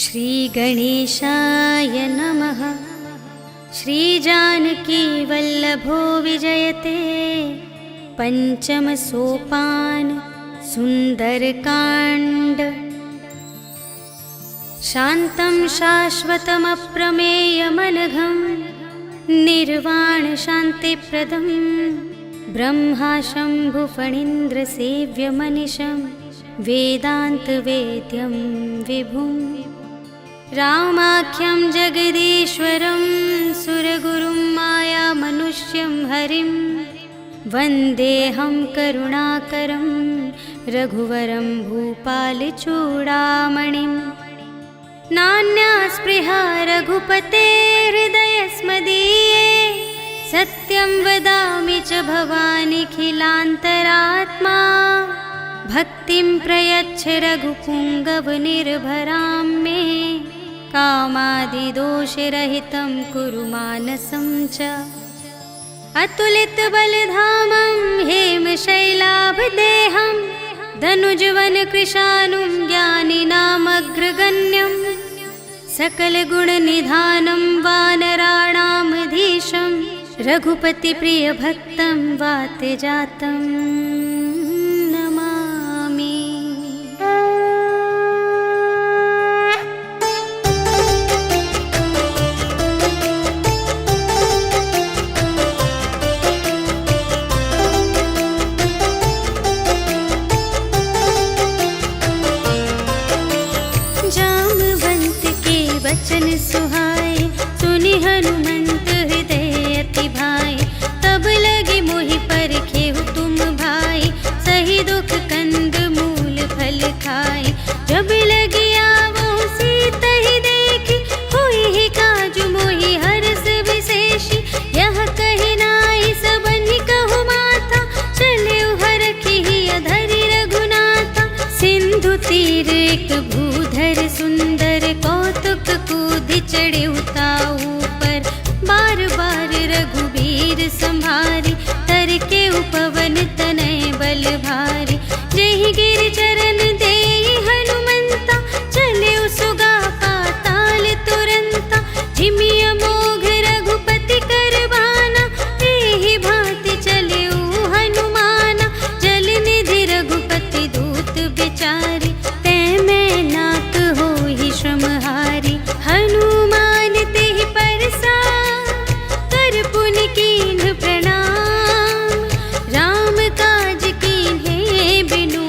श्रीगणेशाय नमः। श्रीजानकीवल्लभो विजयते पञ्चमसोपान सुन्दरकाण्ड। शान्तं शाश्वतमप्रमेयमनघं निर्वाणशान्तिप्रदं ब्रह्मा शम्भुफणीन्द्रसेव्यमनिशं वेदान्तवेद्यं विभुं। रामाख्यं जगदीश्वरं सुरगुरुं मायामनुष्यं हरिं वन्देऽहं करुणाकरं रघुवरं भूपालचूडामणिं। नान्या स्पृहा रघुपते हृदयस्मदीये सत्यं वदामि च भवानिखिलान्तरात्मा। भक्तिं प्रयच्छ रघुपुङ्गवनिर्भरां मे कामादिदोषरहितं कुरु मानसं च। अतुलितबलधामं हेमशैलाभदेहं धनुजवनकृशानुं ज्ञानिनामग्रगण्यं सकलगुणनिधानं वानराणामधीशं रघुपतिप्रियभक्तं वातजातं नमामि। जामवंत के वचन सुहाए सुनि हनुमंत हृदय अति भाई। तब लगे मोहि परखेहु तुम भाई सही दुख कंद मूल फल खाए। जब लगी आवो सीत ही देखी होई ही काजु मोहि हरस विशेषी। यह कही नाई सबनि कहु माथा चले हरखी अधरि रघुनाथा। सिंधु तीर एक भूधर सुंदर कौतुक कूदि चढ़े उताऊ पर। बार बार रघुबीर संभारी तर के उपवन तनय बल भारी। जेहि गिर चरण देहि हनुमंता चले सुगा पाताल तुरंता। जिमि अमोघ रघुपति करबाना एहि भांति चले हनुमाना। जल निधि रघुपति दूत बिचारी तै मैं नाथ होहि श्रमहारी। हनुमान तेहि परसा कर पुनि कीन्ह प्रणाम। राम काज कीन्हे बिनु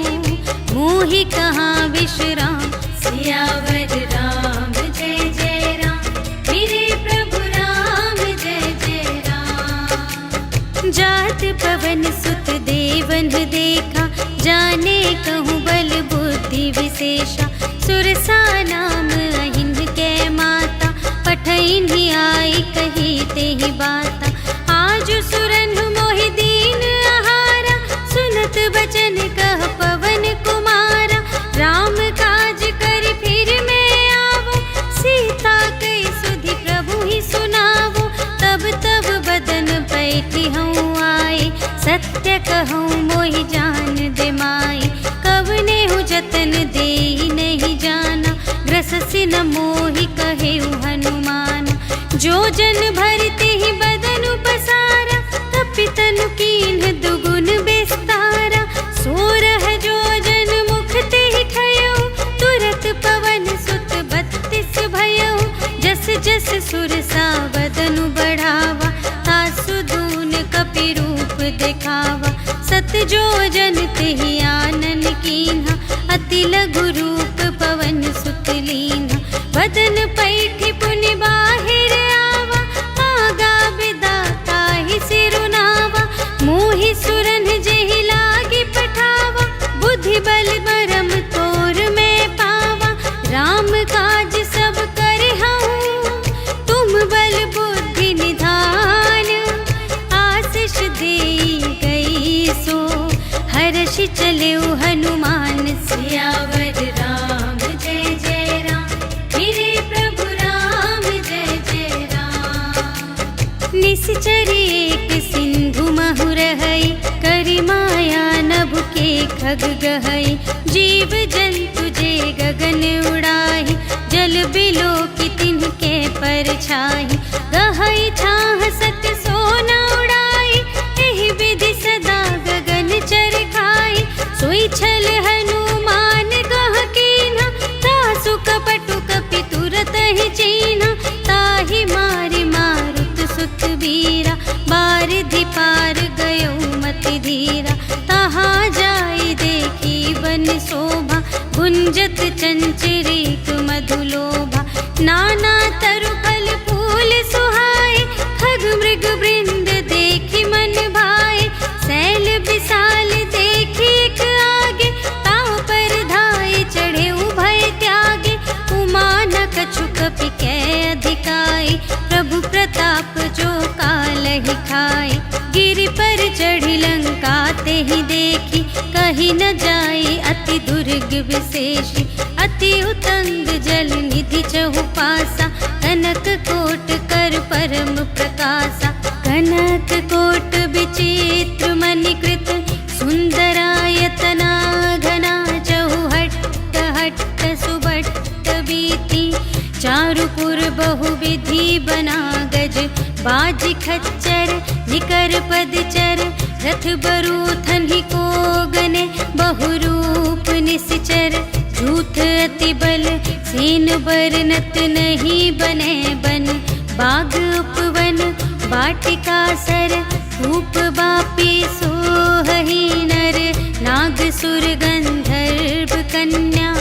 मोहि कहाँ विश्राम। सियावर राम जय जय राम मेरे प्रभु राम जय जय राम। जात पवन सुत देवन देखा जाने कहूँ बल बुद्धि विशेषा। सुरसा नाम अहिन के माता पठइन आई कही तेहि बाता। आज सुरन मोहि दीन आहारा सुनत बचन कह पवन कुमारा। राम काज कर फिर मैं आवो सीता कई सुधि प्रभु ही सुनावो। तब तब बदन पैठी हूँ आए सत्य कहूँ मोहि जान दे माई। कवने हूँ जतन देहि नहीं जाना ग्रससि न मोहि कहेउ हनुमान। जो जन भरते ही बदन पसारा तपि तनु कीन्ह दुगुन विस्तारा। सोरह जो जन मुख तेहि खयउ तुरत पवन सुत 32 भयउ। जस जस सुरसा बदनु बढ़ावा तासु दून कपि रूप दिखावा। सत जो जन तेहि आनन कीन्हा अति लघु रूप पवन सुत लीन्हा। बदन पैठि पुनि बाहिर आवा आगा विदाता ही सिरुनावा। मोहि सुरन जेहि लागी पठावा बुद्धि बल बरम तोर में पावा। राम काज सब करहूँ तुम बल बुद्धि निधान। आशीष देई गई सो हर्षि चले हनुमान। सियावर राम जय जय राम मेरे प्रभु राम जय जय राम। निश्चरी एक सिंधु महु रहई करि माया नभ के खग गहई। जीव जंतु जे गगन उड़ाही छाही, गहई छाह सत सोना उड़ाई, एहि विधि सदा गगन चर खाई। सोई छल हनुमान गह कीन्हा, तासु कपटु कपि तुरत ही चीन्हा। ताहि मारि मारुत सुत वीरा, बारिधि पार गयो मति धीरा। तहाँ जाई देखी वन शोभा, गुंजत चंचरीक मधुलोभा। नाना तरु फल फूल सुहाए, खग मृग वृंद देखी मन भाए। सैल विशाल देखी एक आगे, ताव पर धाये चढ़े उभय त्यागे। उमा न कछु कपि कै अधिकाई, प्रभु प्रताप जो कालहि खाए। गिरि पर चढ़ी लंका तेहि देखी, कही न जाई अति दुर्ग विशेषी। अति उतंग जल निधि चहुपासा, कनक कोट कर परम प्रकाशा। कनक कोट विचित्र मणिकृत, सुंदरायतना घना। चहुहट्ट हट्ट सुभट्ट बीती, चारुपुर बहुविधि बना गज। बाज खच्चर निकर पदचर, रथ बरूथन ही को गने। बहुरूप निश्चर झूठ अति बल, सेन बरनत नहीं बने बन। बाग उपवन वाटिका सर, रूप बापी सोहहि नर। नाग सुर गंधर्व कन्या,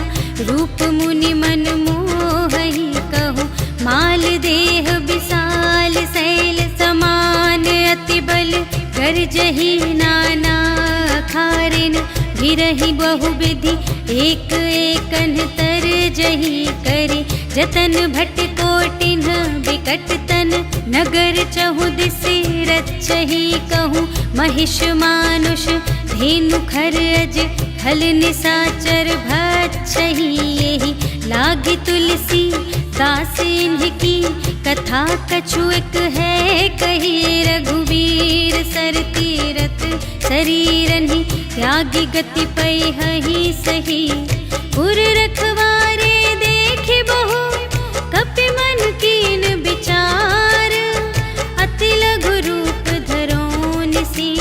रूप मुनि मन मोहहि कहूँ। माल देह विशाल शैल समान, अति बल गर्जहि नाना खारिन। गिरहि बहुविधि एक एकन तरजहि करि। जतन भट कोटिन्ह विकट तन, नगर चहुदिसि रचहि कहूँ। महिष मानुष धेनु खर अज, खल निसाचर भक्षहि एहि। लागी तुलसी दास इन्हकी, कथा कछु एक है कही। रघुवीर सर तीरथ शरीरहि, त्यागी गति पैहि सही। पुर रखवारे देखि बहु, कपि मन कीन विचार। अति लघु रूप धरों निसी,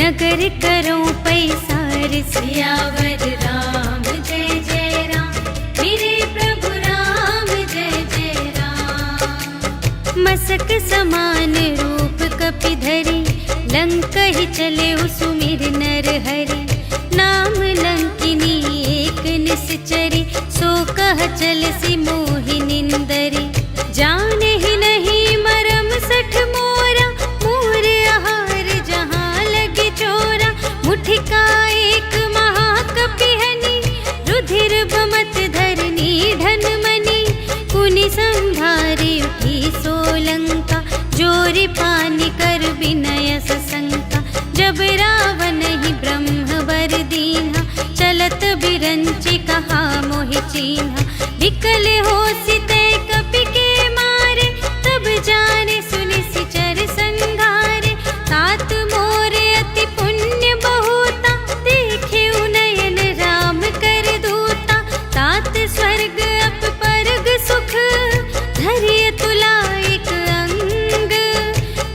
नगर करों पैसार। सियावर राम जय जय राम, मेरे प्रभु राम जय जय राम। मसक समान रूप कपि धरि, लंकहि चले सुमिर नर हरि। नाम लंकिनी एक निश्चरी, सो कह चलसि मोहि निंदरी। जाने ही नहीं मरम सठ मोरा, मोर आहार जहाँ लगे चोरा। मुठिका एक महाकपिहनि, रुधिर बमत धरनी धन मनि। कुनि संभारी उठी सोलंका, जोरि पानि कर विनय सशंका। जब रावण ही ब्रह्म वर दीन्हा, चलत बिरंचि कहा मोहि चीन्हा। विकल होसि तै कपि के मारे, तब जाने सुनि सिचर संघारे। तात मोरे अति पुण्य बहुता, देखे उनयन राम कर दूता। तात स्वर्ग अप परग सुख, धरिय तुला एक अंग।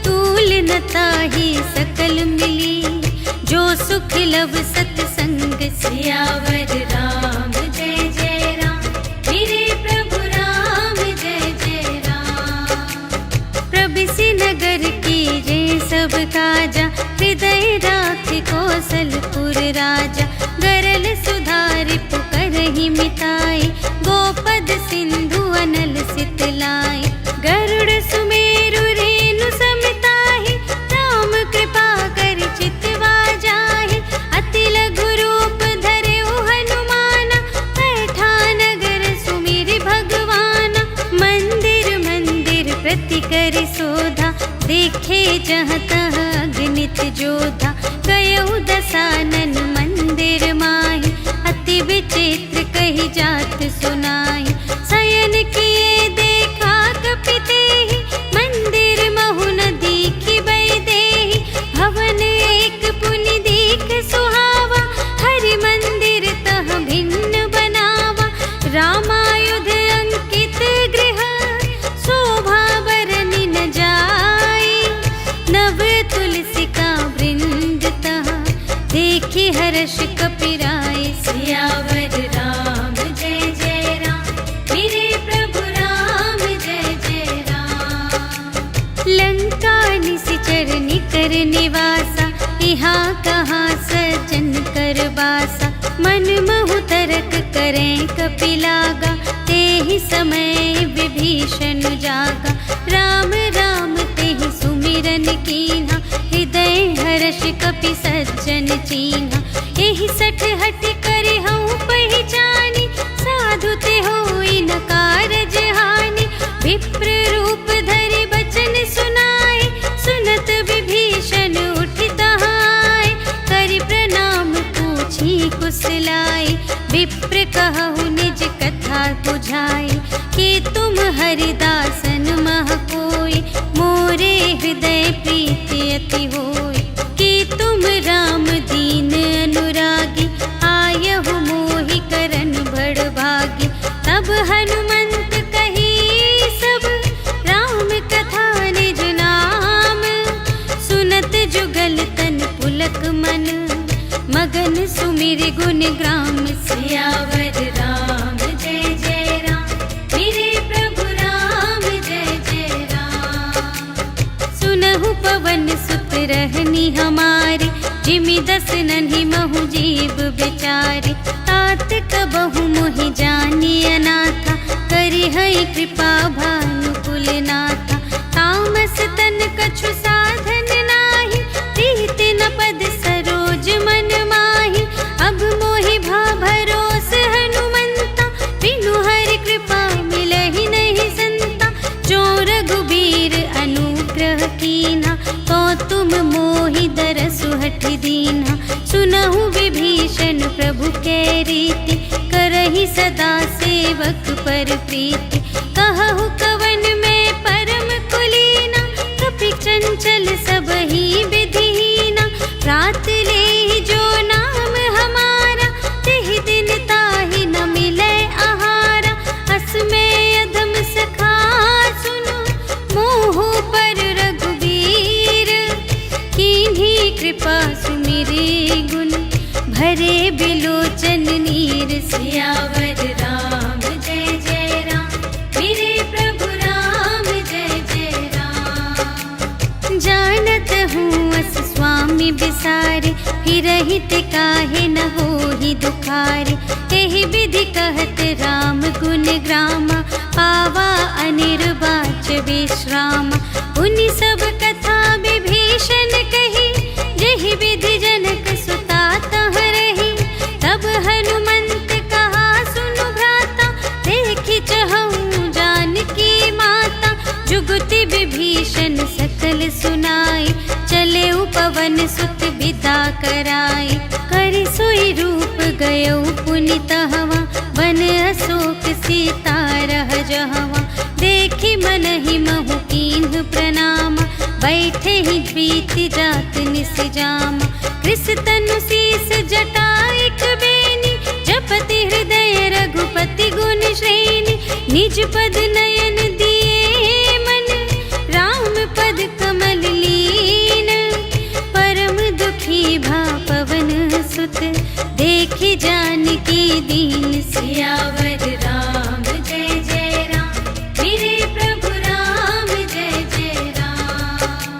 तूल न ताहि सकल मिली, जो सुख लव सतसंग। सियावर राम जय जय राम, मेरे प्रभु राम जय जय राम। प्रबिसि नगर की जय सब काजा, हृदय राखि कौशलपुर राजा। गरल सुधारि पुकारहि मिताई, गोपद सिंधु अनल सितलाई। गरुड़ सुमेरु रेणु समिताहि, राम कृपा कर चितवा जाहि। अति लघु रूप धरेउ हनुमाना, बैठा नगर सुमिरि भगवाना। मंदिर मंदिर प्रति करि शोधा, देखे जहाँ तहाँ अगणित जोधा। गयउ दसानन मंदिर माहि, अति विचित्र कही जात सुनाई। शयन किए देखा कपि तेहि, मंदिर महु न दीखि बै देहि। भवन एक पुनि दीख सुहावा, हरि मंदिर तह भिन्न बनावा। रामायुध अंकित गृह, शोभा यहाँ कहाँ सज्जन कर बासा, मन महु तरक करें कपिलागा। ते ही समय विभीषण जागा, राम राम ते ही सुमिरन कीन्हा। हृदय हर्ष कपि सज्जन चीन्हा, एहि सठ हट करे हऊँ पहिचानी। साधु ते होई न कारज हानि, विप्र रूप धरि बचन सुनाए। सुनत विभीषण उठि तहाय, करि प्रणाम पूछी कुशलाए। विप्र कहु निज कथा बुझाए, कि तुम हरिदासन मह कोई। मोरे हृदय प्रीति अति होय, कि तुम राम दीन अनुरागी। आयहु मोहि करन बड़ भागी, तब हनुमंत कही सब राम कथा निज नाम। सुनत जुगल तन पुलक मन, मगन सुमिर गुण ग्राम। सियावर राम जय जय राम, मेरे प्रभु राम जय जय राम। सुनहु पवन सुत रहनी हमारी, जिमि दस नन्हि महु जीव बिचारे। तात कबहु मोहि जानी अनाथा, करि हई कृपा भानुकुल नाथा। तामस तन कछु साधन नाही, प्रीति न पद सरोज मन माही। अब मोहि भा भरोस हनुमंता, बिनु हरि कृपा मिलहि नहीं संता। जो रघुबीर अनुग्रह कीन्हा, तो तुम मोहि दरसु हठि दीन्हा। सुनहु विभीषण प्रभु कै रीति, करहि सदा सेवक पर प्रीति। कहु कवन में परम कुलीना, कपि चंचल सबहि विधिहीना। प्रात लेहि जो नाम हमारा, तेहि दिन ताहि न मिलै आहारा। अस में अधम सखा सुनो, मोह पर रघुबीर। कीन्ही कृपा सुमिरि गुण, भरे बिलोचन नीर। सियावर राम जय जय राम, मेरे प्रभु राम जय जय राम। जानत हूँ अस स्वामी बिसारे, फिरहित काहे न होहि दुखारे। एहि विधि कहत राम गुण ग्रामा, पावा अनिर्वाच विश्रामा। उनि सब कथा विभीषण कही, जेहि विधि जनक सुता तह रही। तब हनुमंत कहा सुनु भ्राता, देखि चहऊँ जानकी माता। जुगति विभीषण सकल सुनाई, चले पवन सुत विदा कराई। करि सोई रूप गयौ पुनि तहवा, बन अशोक सीता रह जहवा। देखि मनहि महु कीन्ह प्रणामा, बैठे ही प्रीति जात निस जामा। कृस तनु शीस जटाइक बेनी, जपति हृदय रघुपति गुण श्रेणी। निज पद नयन दिए मन, राम पद कमल लीन। परम दुखी भा पवन सुत, देखि जानकी दीन। सियावर राम जय जय राम, मेरे प्रभु राम जय जय राम।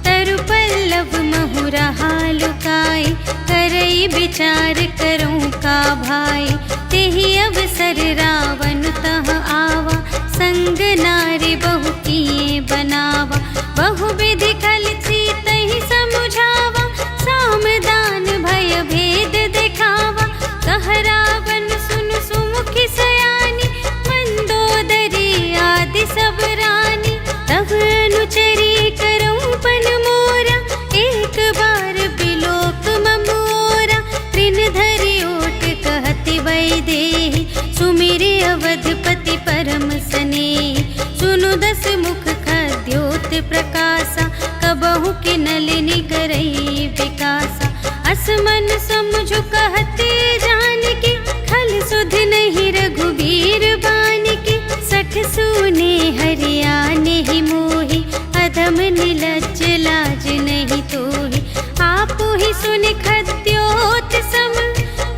तरु पल्लव महु रहा लुकाई, करई विचार करूँ का भाई। तेहि अवसर रावण तह आवा, संग नारी बहु किए बनावा। बहु विधि खल सीतहि समुझावा, सामदान भय भेद दिखावा। कह रावण सुनु सुमुखि सयानी, मंदोदरी आदि सब रानी। तब अनुचरी करऊँ पन मोरा, एक बार बिलोक ममोरा। तृण धरि ओट कहति वैदेही, सुमिरि अवधपति परम स्नेही। सुनु दस मुख खद्योत प्रकाशा, कबहु कि नलिनी करई विकासा। असमन समझु कहते जानकी, खल सुध नहीं रघुबीर बानिकी। सठ सुने हरियाने ही मोहि, अधम निलज्ज लाज नहीं तोहि। आपु ही सुनि खद्योत सम,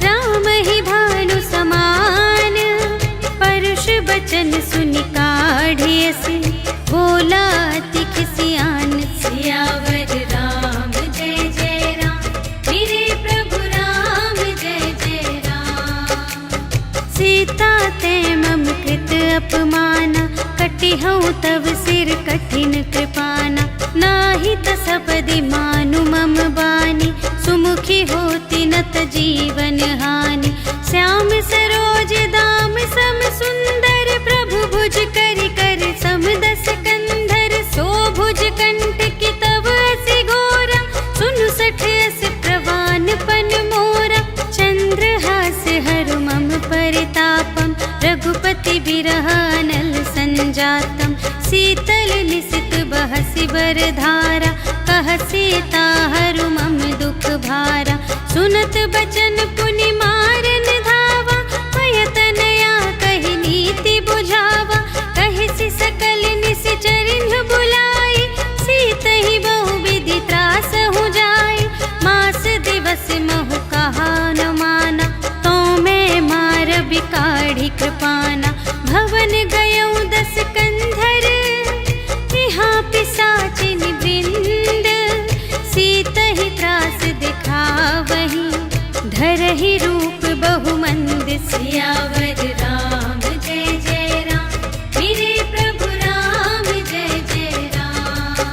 राम ही भानु समान। परुष बचन सुनि काढ़िय से, बोला अति खिसियान। सियावर राम जय जय राम, अपमाना, कटिहउँ तब सिर कठिन कृपाना। नाही त सपदि मानु मम बानी, सुमुखी होती न त जीवन हानि। श्याम सरोज दाम सम सुंदर, प्रभु भुज करि कर सम दस कंधर। सो भुज कंठ की तब असि घोरा, सुनु सठ अस प्रवान पन मोरा। चंद्रहास हरु मम परितापम, रघुपति बिरह अनल संजातम। शीतल निसित बहसि बरधारा, कहसि ताहरु मम दुख भारा। सुनत बचन पुनि मारन धावा, भयतनया कहि नीति बुझावा। कहिसि सकल निश्चरिन बुलाई, सीतहि बहुविधि त्रासहु जाई। मास दिवस महु कहा न माना, तो मैं मार बिकाढ़ी कृपाना। भवन गयउँ दस कंधर, यहाँ पिशाचिन वृंद। सीतहि त्रास दिखावही, धरहि रूप बहुमंद। सियावर राम जय जय राम, मेरे प्रभु राम जय जय राम।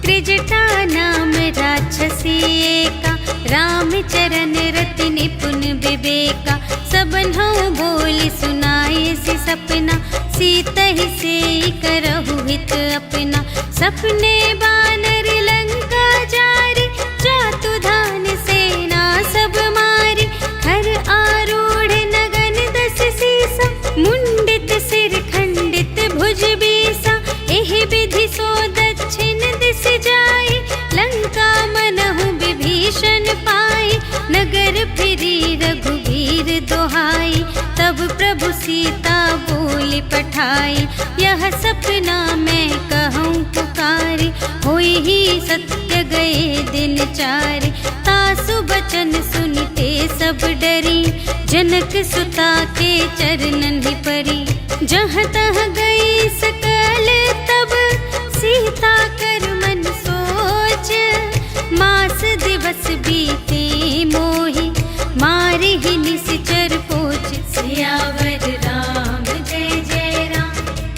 त्रिजटा नाम राक्षसी एका, रामचरण रति निपुण विवेका। सबन्हु बोली सुनाए सि सपना, सीतहि सेई करहु हित अपना। सपने बानर लंका जारी, जातु धान सेना सब मारी। खर आरूढ़ नगन दस सीसा, मुंडित सिर खंडित भुज बीसा। एहि विधि सो दक्षिण दिस जाई, लंका मनहु विभीषण पाई। नगर फिरी रघुबीर दोहाई, तब प्रभु सीता बोली पठाई। यह सपना मैं कहूँ पुकारी, होई ही सत्य गए दिन चारि। तासु बचन सुनिते सब डरी, जनक सुता के चरणन ही परी। जहाँ तहाँ गई सकल तब, सीता कर मन सोच। मास दिवस बीते मोहि, मारे ही निश्चर पोच। सियावर राम जय जय राम,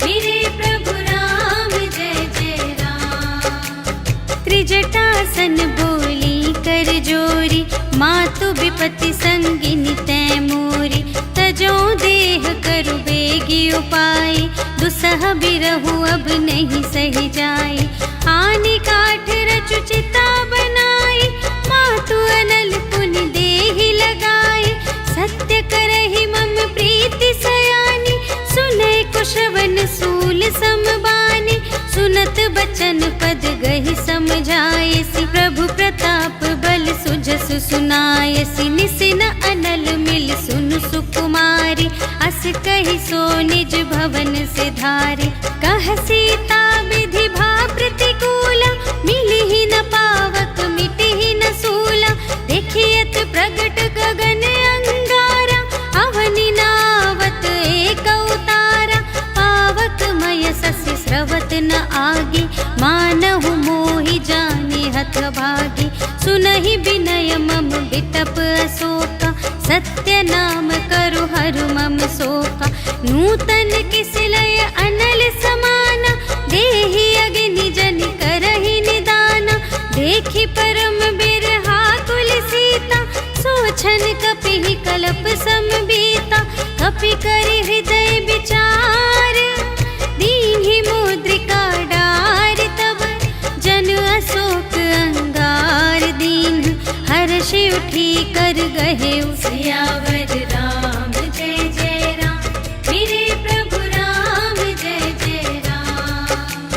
मेरे प्रभु राम जय जय राम। त्रिजटासन बोली कर जोरी, मातु विपति संगिनी तै मोरी। तजो देह करु बेगी उपाय, दुसह बिरहु अब नहीं सही जाई। आनि काठ रचु चिता बनाई, मातु अनल पुनि देहि लगाई। सत्य करहि मम प्रीति सयानी, सुनै कुशवन सूल समबानी। सुनत बचन पद गहि समझायसि, प्रभु प्रताप बल सुजसु सुनायसि। निसिन अनल मिल सुनु सुकुमारी, अस कहि सो निज भवन सिधारी। कह सीता विधि भा प्रतिकूला, मिलिहि न पावक मिटिहि न सूला। देखियत प्रगट गगन अंगारा, अवनि नावत एक उतारा। पावक मय ससि स्रवत न आगे, मानहु मोहि जाने हथ भागी। सुनहि विनय मम बिटप अशोका, सत्य नाम करु हरु मम शोका। नूतन किसलय अनल समाना, देहि अग्नि जनि करहि निदाना। देखि परम बिरहा कुल सीता, सोछन कपिहि कलप समबीता। कपि करि हृदय विचार, दीन्हि मुद्रिका डारि। तब जन अशोक अंगार दीन, हर्षि उठी कर गहे। सियावर राम जय जय राम, मेरे प्रभु राम जय जय राम।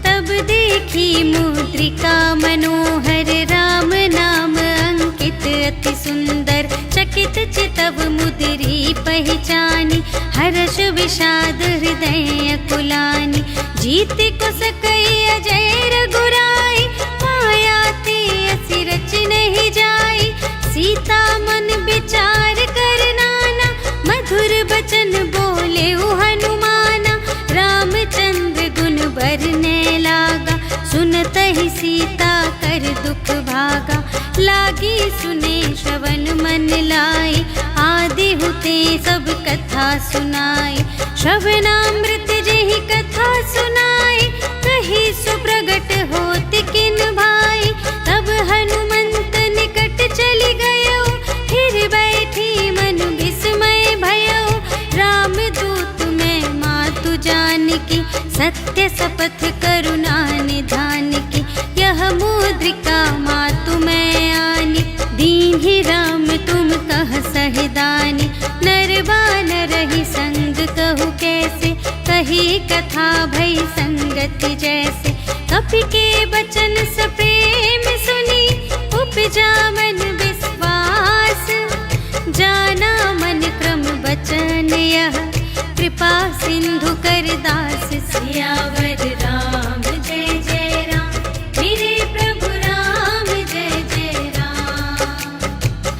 तब देखी मुद्रिका मनोहर, राम नाम अंकित अति सुंदर। चकित चितव मुद्री पहचानी, हर्ष विषाद हृदय कुलानी। जीत को सकई अजय रघुराई, माया ते असि रच नहीं जाई। सीता मन विचार कर नाना, मधुर बचन बोले हनुमाना। रामचंद्र गुण बरने लागा, सुनत ही सीता कर दुख भागा। लागी सुने श्रवण मन लाए, आदि हुते सब कथा सुनाए। श्रवणामृत जेहि कथा सुनाए, कही सुप्रगट होत किन भाई। तब हनुमंत निकट चली गयो, फिर बैठी मन विस्मय भयो। राम दूत मैं मातु जानकी, सत्य शपथ करुणा निधान की। यह मुद्रिका मातु मैं आनी, दीन्हि राम तुम कह सहिदानी। नर बानर ही संग कहु कैसे, कही कथा भई संगति जैसे। कपि के बचन सप्रेम सुनी, उपजा मन विश्वास। जाना मन क्रम बचन यह, कृपा सिंधु कर दास। सियावर राम जय जय राम, मेरे प्रभु राम जय जय राम।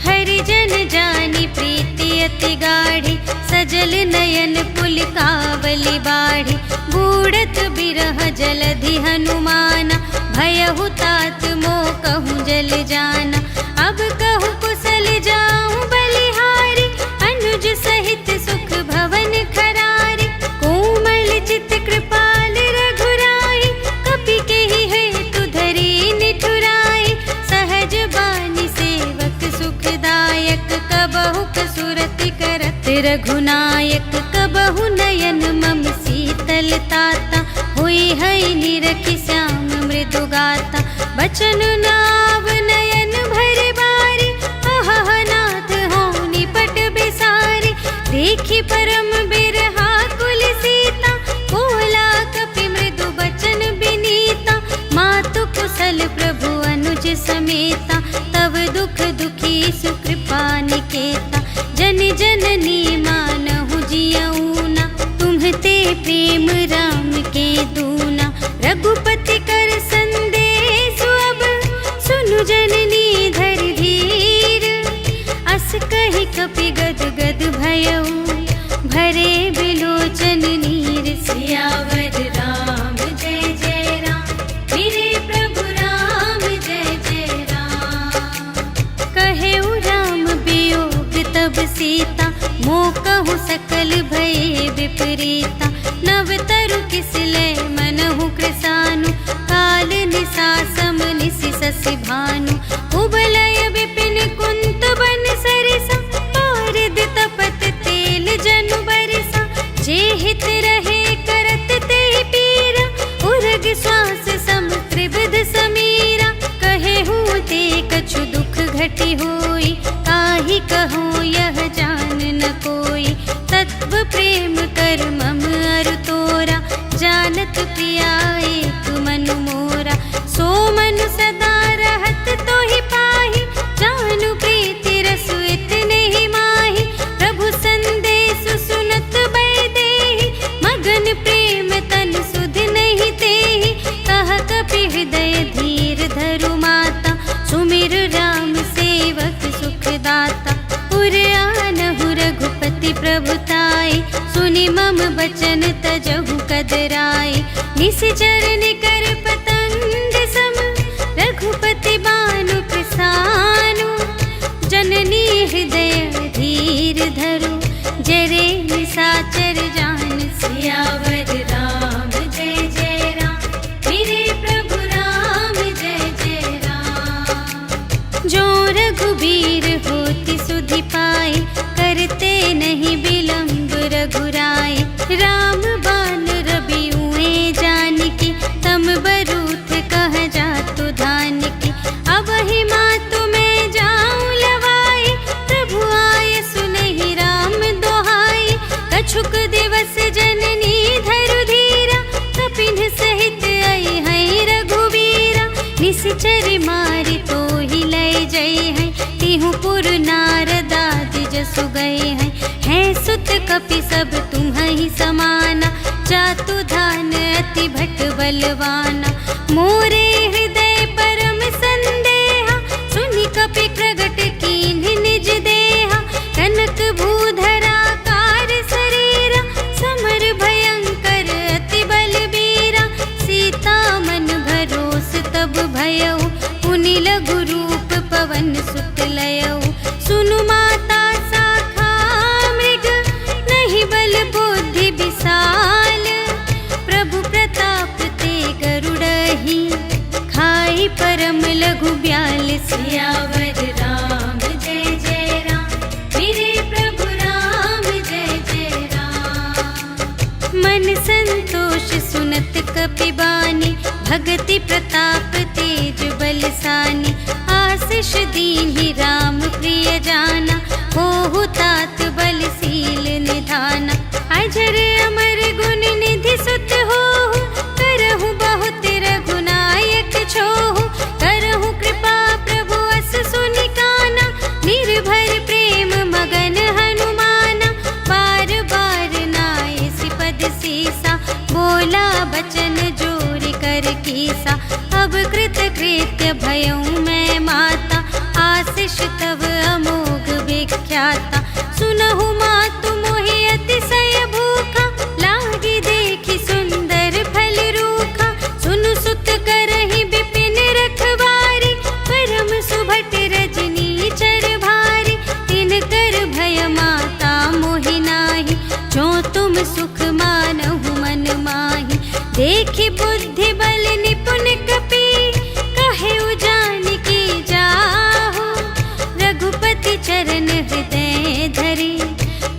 हरि जन जानी प्रीति अति गाढ़ी, सजल नयन पुलकावली बाढ़ी। बूढ़त बिरह जलधि हनुमाना, भयहु तात मोह कहूँ जल जाना। अब कहूँ कुशल जाऊँ बलिहारी, अनुज सहित सुख भवन खरारी। कोमल चित कृपाल रघुराई, कपि केहि हेतु धरि निठुराई। सहज बानी सेवक सुखदायक, कबहु कसुरति करत रघुनायक। कबहु नयन मम शीतल ताता, हुई है निरखि श्याम मृदु गाता। बचन नाव नयन भर बारी, अहह नाथ हो निपट बिसारी। देखी परम बिरहा कुल सीता, बोला कपि मृदु बचन बिनीता। मातु कुशल प्रभु अनुज समेता, तब दुख दुखी सुकृपा निकेता। जन जननी मानहु जियऊना, तुम्हते प्रेम राम के दूना। रघुपति कर संदेश अब, सुनु जननी धर धीर। अस कहि कपि गद गद भयऊ, भरे बिलोचन नीर। सियावर राम जय जय राम, मेरे प्रभु राम जय जय राम। कहेउ राम वियोग तब सीता, मोह कहूँ सकल भये विपरीता। नव तरु किसलय मनहु कृसानु, काल निसा सम निसि शशि भानु। उबलय विपिन कुंत बन सरिसा, पारद तपत तेल जनु बरसा। जे हित रहे करत ते पीरा, उरग श्वास सम त्रिविध समीरा। कहेहु ते कछु दुख घटी होई, काहि कहूँ यह जान न कोई। तत्व प्रेम कर मम अरु तोरा, जानत प्रिया एक मनु मोरा। सो मनु सदा रहत तोहि पाहि, जानु प्रीति रसु इतने ही माहि। प्रभु संदेश सुनत बैदेहि, मगन प्रेम तन सुध नहीं तेहि। कह कपि हृदय धीर धरु माता, सुमिर राम सेवक सुखदाता। उर आनहु रघुपति प्रभुताई, सुनि मम बचन तजहु कदराई। निश्चर निकर पतंग सम, रघुपति बानु प्रसानु। जननी हृदय धीर धरु, जरे निसाचर जान। सियावर राम जय जय राम, मेरे प्रभु राम जय जय राम। जो रघुबीर होति सुधि पाई, करते नहीं विलंब रघुराई। राम बान रवि उए जानकी, तम बरूथ कह जातु धानकी। अब ही मातु मैं जाऊं लवाई, प्रभु आय सुनहि राम दोहाई। कछुक दिवस जननी धरु धीरा, कपिन सहित आई है रघुवीरा। निश्चर मारि तोहि लय जय है, तिहु पुर नारदादि जसु गए हैं। है सुत कपि सब तुम्हि समाना, जातु धान अति भट बलवाना। मोरे हृदय परम संदेहा, सुनि कपि प्रगट कीन्हि निज देहा। कनक भूधरा कार शरीरा, समर भयंकर अति बलबीरा। सीता मन भरोस तब भयउ, पुनि लघु रूप पवन सुत मन संतोष सुनत कपि बानी, भगति प्रताप तेज बलसानी। आशीष दीन्हि राम प्रिय जाना, होहु तात बलशील निधाना। अजर अमर गुण निधि सुत होहु, करहु बहुत रघुनायक छोहु। करहु कृपा प्रभु अस सुनि काना, निर्भर प्रेम मगन हनुमाना। बार बार नाए सिपद सीसा, बोला बचन जोर कर कीसा। अब कृत कृत्य भयउ मैं माता, आशीष तव अमोघ विख्याता। सुनहु मातु मोहि अतिशय भूखा, लागी देखि सुंदर फल रूखा। सुनु सुत करहि विपिन रखवारी, परम सुभट रजनी चर भारी। तिनकर भय माता मोहि नाही, जो तुम सुख मानहु मन माही। देखि बुद्धि बल निपुण कपि, कहेउ जानकी जाहु। रघुपति चरण हृदय धरि,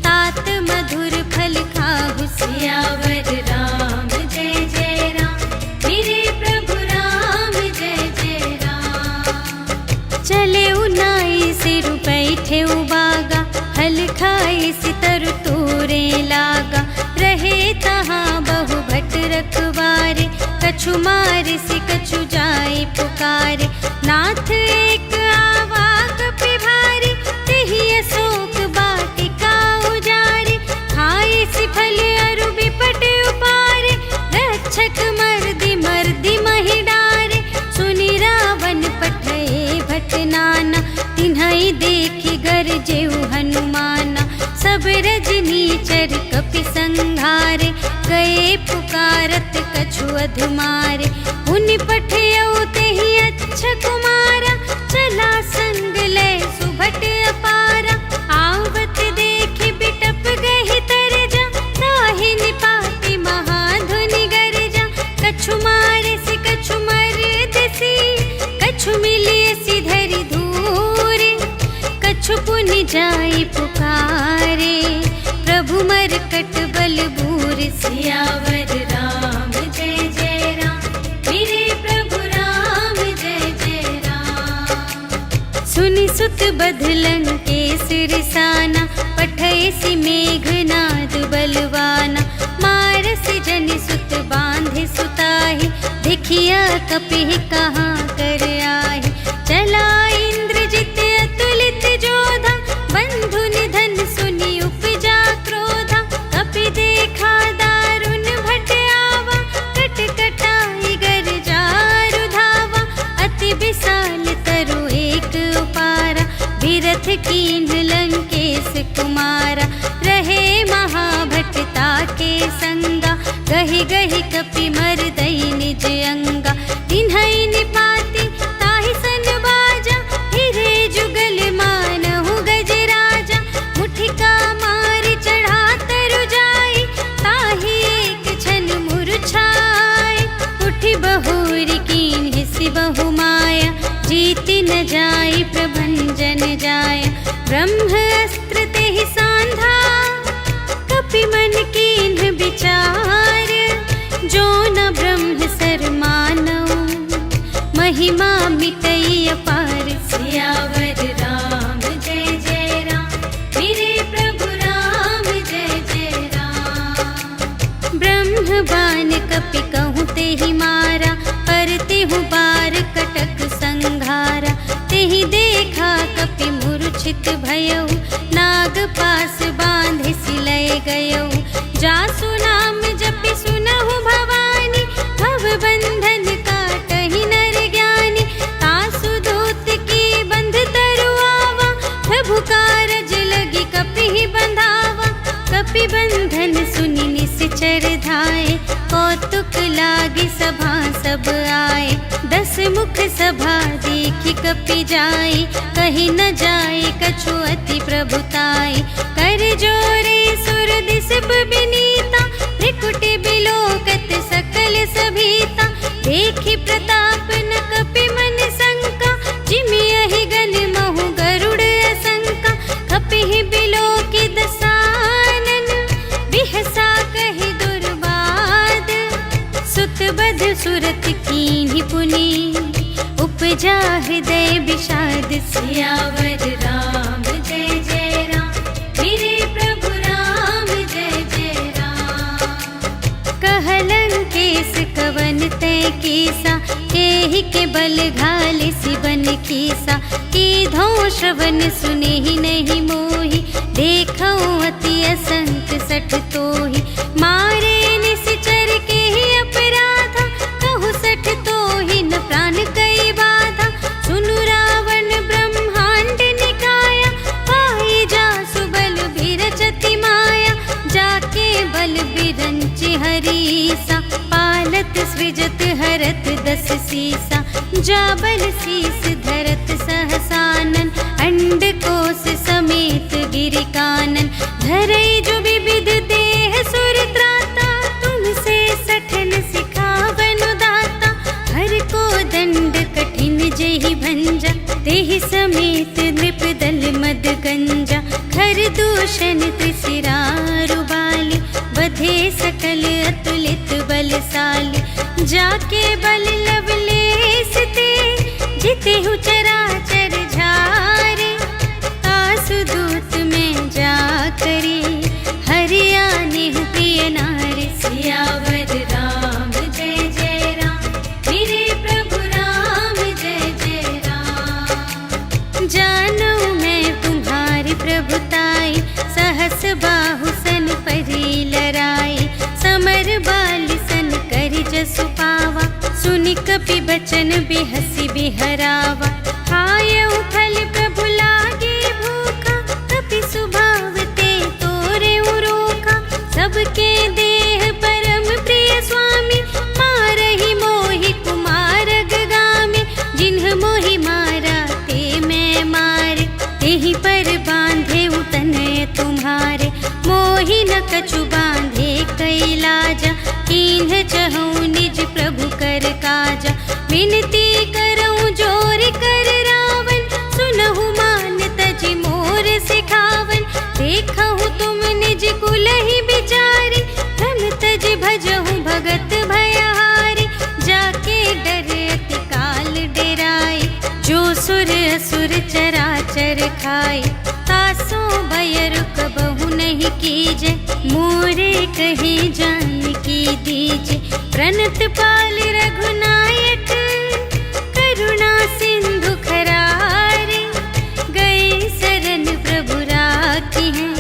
तात मधुर फल खाहु। सियावर राम जय जय राम, मेरे प्रभु राम जय जय राम। चले उनाई सिर बैठे उबागा, हल खाए सितर तोरे लागा। रहे तहाँ बहु भट रखवारे, कछु मारे सि कछु जाए पुकारे। नाथ एक आवा कपि भारी, तेहि अशोक वाटिका उजारी। खाए सि फल अरु बिपट उपारे, रक्षक मर्दि मर्दि महि डारे। सुनि रावण पठए भट नाना, तिन्हइ देखि गरजेउ हनुमाना। सब रजनीचर कपि संघारे, गए पुकारत कछु अधमारे। मुनि पठयउ तेहि अच्छा कुमारा, चला संग लय सुभट अपारा। आवत देखि बिटप गहि तरजा, ताहि निपाति महाधुनि गरजा। कछु मारे सि कछु मरदसि, कछु मिलिए सि धरि धूरे। कछु पुनि जाई पुकारे, प्रभु मरकट बल बूर। सियावर राम जय जय राम, मेरे प्रभु राम जय जय राम। सुनि सुत बधलन केसर साना, पठय सि मेघनाद बलवाना। मारस जनि सुत बांधे सुताहि, देखिया कपिहि कहाँ कर आहि। चला इंद्रजित अतुलित जोधा, बंधु निधन सुनि उपजा क्रोधा। कपि देखा दारुण भट आवा, कट कटाई गर जारु धावा। अति विशाल तरु एक उपारा, बिरथ कीन्ह लंकेश कुमारा। रहे महाभटता के संगा, गहि गहि कपि मरदई निज अंगा। तिन्हइ निपाति ताहि सन बाजा, हिरे जुगल मानहु गजराजा। मुठिका मारि चढ़ा तरु जाई, ताहि एक छन मूर्छाई। उठि बहुरी कीन्ह सि बहु माया, जीति न जाई प्रभंजन जाया। ब्रह्म अस्त्र तेहि सांधा, कपि मन कीन्ह विचार। जो न ब्रह्म सर मानऊ, महिमा मिटई अपार। सियावर राम जय जय राम, मेरे प्रभु राम जय जय राम। ब्रह्म बान कपि कहूँ तेहि मारा, पर तेहु बार कटक संघारा। तेहि देखा कपि मूर्छित भयउ, नाग पास बांधे सिलय गयउ। जासु नाम जपि सुनहु भवानी, भव बंधन काटहि नर ज्ञानी। तासु दूत की बंध तरु आवा, प्रभु कारज लगी कपिहि बंधावा। कपि बंधन सुनि निश्चर धाये, कौतुक लागी सभा सब आए। 10 मुख सभा देखि कपि जाई, कहि न जाए कछु अति प्रभुताई। कर जोरे सुर दिसप बिनीता, त्रिकुटि बिलोकत सकल सभीता। देखि प्रताप न कपि मन शंका, जिमि अहि गन महु गरुड़ असंका। कपिहि बिलोकि दसानन, बिहसा कहि दुर्बल बध सुरत कीन्ही पुनि, उपजा हृदय विषाद। सियावर राम जय जय राम, मेरे प्रभु राम जय जय राम। कहलन केस कवन तय कीसा, केहि के बल घाले सिबन कीसा। कीधो श्रवण सुने ही नहीं मोहि, देखो अति असंख्य सठ तोहि। मारे निश्चर के ही अपराधा, कहु सठ तोहि न प्राण कई बाधा। सुनु रावण ब्रह्मांड निकाया, पाई जासु बल बिरचति माया। जाके बल बिरंच हरीसा, पालत सृजत हरत दस सीसा। जा बल शीस धरत सहसानन, अंड कोश समेत गिरि कानन। धरई जो विविध देह सुर त्राता, तुमसे सठन सिखावन दाता। हर को दंड कठिन जेहि भंजा, तेहि समेत नृप दल मद गंजा। खर दूषण त्रिशिरारु बाली, बधे सकल अतुलित बलशाली। जाके बल लवलेस ते, जितेहु चराचर झारे। आसु दूत में जा करी, हरियाणे प्रिय नारी। सियावर राम जय जय राम, मेरे प्रभु राम जय जय राम। जानो मैं तुम्हारी प्रभुताई, सहस बाहु सन परी लराई। समर बाली सन करि जसु पावा, सुनि कपि बचन बिहसि बिहरावा। खायउ फल प्रभु लागे भूखा, कपि सुभाव ते तोरे उरोखा। सबके देह परम प्रिय स्वामी, मारहि मोहि कुमारग गामी। जिन्ह मोहि मारा ते मैं मारे, तेहि पर बांधे तनय तुम्हारे। मोहि न कछु बांधे कैलाजा, कीन्ह चहु निज प्रभु कर काजा। विनती करऊं जोर कर रावण, सुनहु मान तजि मोर सिखावन। देखहु तुम निज कुलहि बिचारी, धन तजि भजहु भगत भयहारी। जाके डर अति काल डेराई, जो सुर असुर चराचर खाई। तासो भय रुक बहु नहीं कीजे, मोरे कही जान की दीजे। प्रणत पाल रघुनायक, करुणा सिंधु खरारे। गए शरण प्रभु राखी हैं,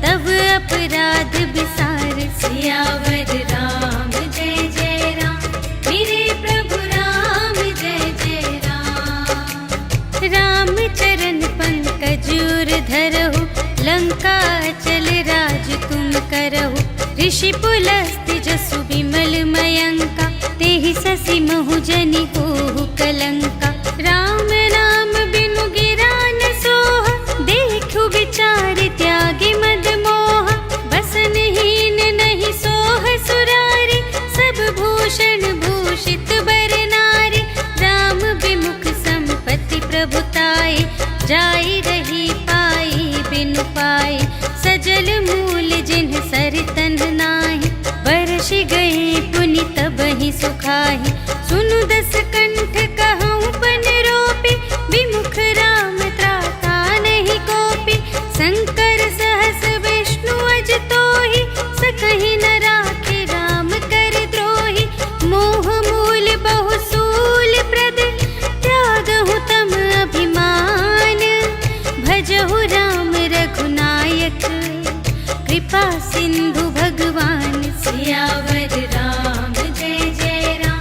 तब अपराध बिसार। सियावर राम जय जय राम, मेरे प्रभु राम जय जय राम। राम चरण पंकज उर धरहु, लंका चल राज तुम करहु। ऋषि पुलस्त्य जसु विमल मयंका, तेहि ससि महु जनि होहु कलंका। राम नाम बिनु गिरा न सोहा, देखु विचार त्यागी मद मोहा। बसनहीन नहीं सोह सुरारी, सब भूषण भूषित बर नारी। राम विमुख संपत्ति प्रभुताई, जाई रही पाई बिनु पाई। सजल मूल जिन्ह सरितन नाही, बरषि गए पुनि तबहि सुखाहि। सुनु दस कंठ कहऊँ पन रोपी, विमुख राम त्राता नहीं कोपी। शंकर सहस विष्णु अज तोहि, सकहि न राखे राम कर द्रोही। मोह मूल बहु सूल प्रद, त्यागहु तम अभिमान। भजहु राम रघुनायक, कृपा सिंधु भगवान। सियावर राम जय जय राम,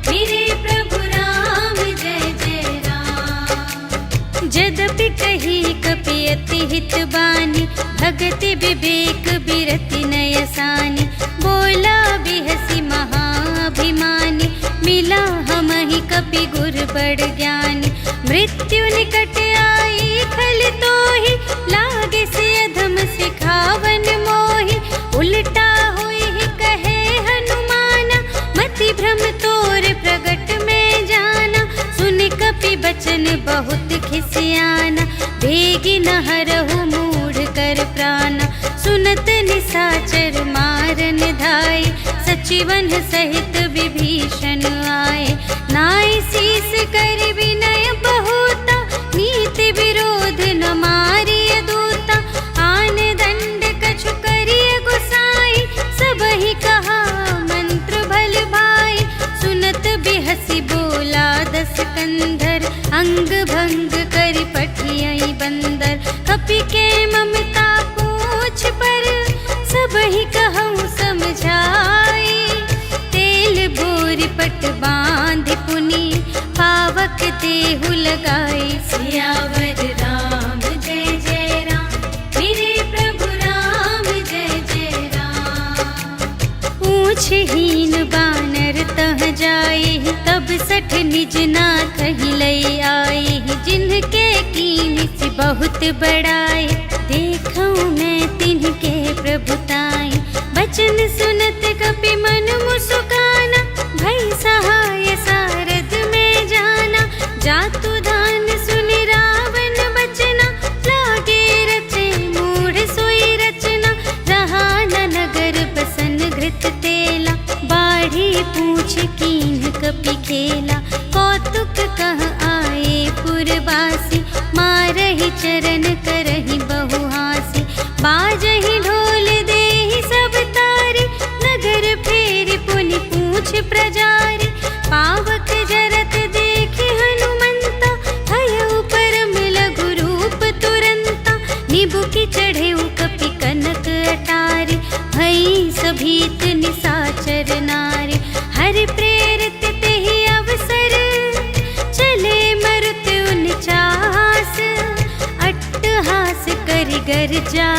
मेरे प्रभु राम जय जय राम। जदपि कही कपि अति हित बानी, भगति विवेक बिरति नयसानी। बोला बिहसी महाभिमानी, मिला हमहि कपि गुर बड़ ज्ञानी। मृत्यु निकट आई खल तोहि, लागे से अधम सिखावन मोहि। उल्टा हुई ही कहे हनुमाना, मति भ्रम तोर प्रगट में जाना। सुन कपि बचन बहुत खिसियाना, बेगी न हरहु मूढ़ कर प्राणा। सुनत निसाचर मारन धाई, सुचिवन सहित विभीषण आए, नाय शीस कर विनय बहुता, नीति विरोध न मारिय दूता। आन दंड कछु करिय गुसाई, सबहि कहा मंत्र भल भाई। सुनत बिहसी बोला दस कंधर, अंग भंग करि पठियहि बंदर। कपि के ममता पूछ पर, सबहि कहूँ समझाई। तेल बोरि पट बांध पुनि, पावक देहु लगाई। सियावर राम जय जय राम, मेरे प्रभु राम जय जय राम। पूछहीन बानर तह जाए, तब सठ निज नाथ ही लई आए। जिनके कीन्ह से बहुत बड़ाए, देखूं मैं तिनके प्रभुताई। बचन सुनत कपि मन मुस्काना, भई सहाय सारद में जाना। जातु दान सुनि रावण बचना, लागे रचे मूढ़ सोई रचना। रहा न नगर बसन घृत तेला, बाढ़ी पूछ कीन्ह कपि खेला। कौतुक कह आए पुरवासी, मारहि चरण करहि बहुहासी। बाजहि ढोल देहि सब तारी, नगर फेरि पुनि पूछ प्रजारी। पावक जरत देखि हनुमंता, भयउ परम लघु रूप तुरंता। निबुकि चढ़ेउ कपि कनक अटारी, भई सभीत निसाचर नारी। हरि प्रेरित तेहि अवसर, चले मरुत उनचास। अट्टहास करि गर्जा,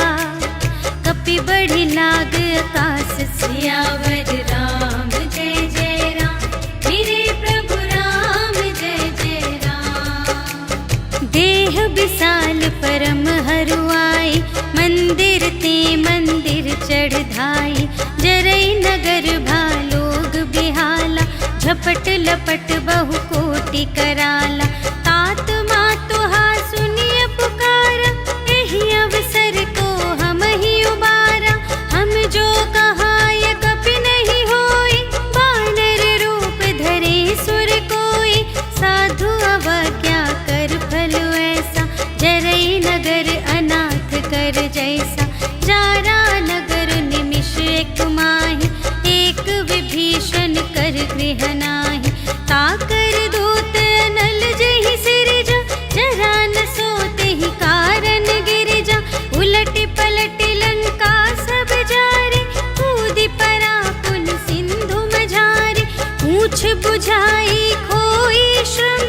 कपि बढ़ि लाग आकाश। सियावर राम जय जय राम, मेरे प्रभु राम जय जय राम। देह विशाल परम हरुआई, मंदिर ते मंदिर चढ़ धाई। जरई नगर भालोग बिहाला, झपट लपट बहु कोटि कराला। तात मातु हा सुनिय पुकारा, एहि अवसर को हम ही उबारा। हम जो कहाय कपि नहीं होई, बानर रूप धरे सुर कोई। साधु अवज्ञा कर फल ऐसा, जरई नगर अनाथ कर जैसा। जारा नगर निमिष एक माहि, एक विभीषण कर गृह नाही। ताकर दूत अनल जहि सिरजा, जरा न सोते ही कारण गिरिजा। उलटि पलटि लंका सब जारे, कूदि परा पुन सिंधु मझारे। पूछ बुझाई खोई श्रम,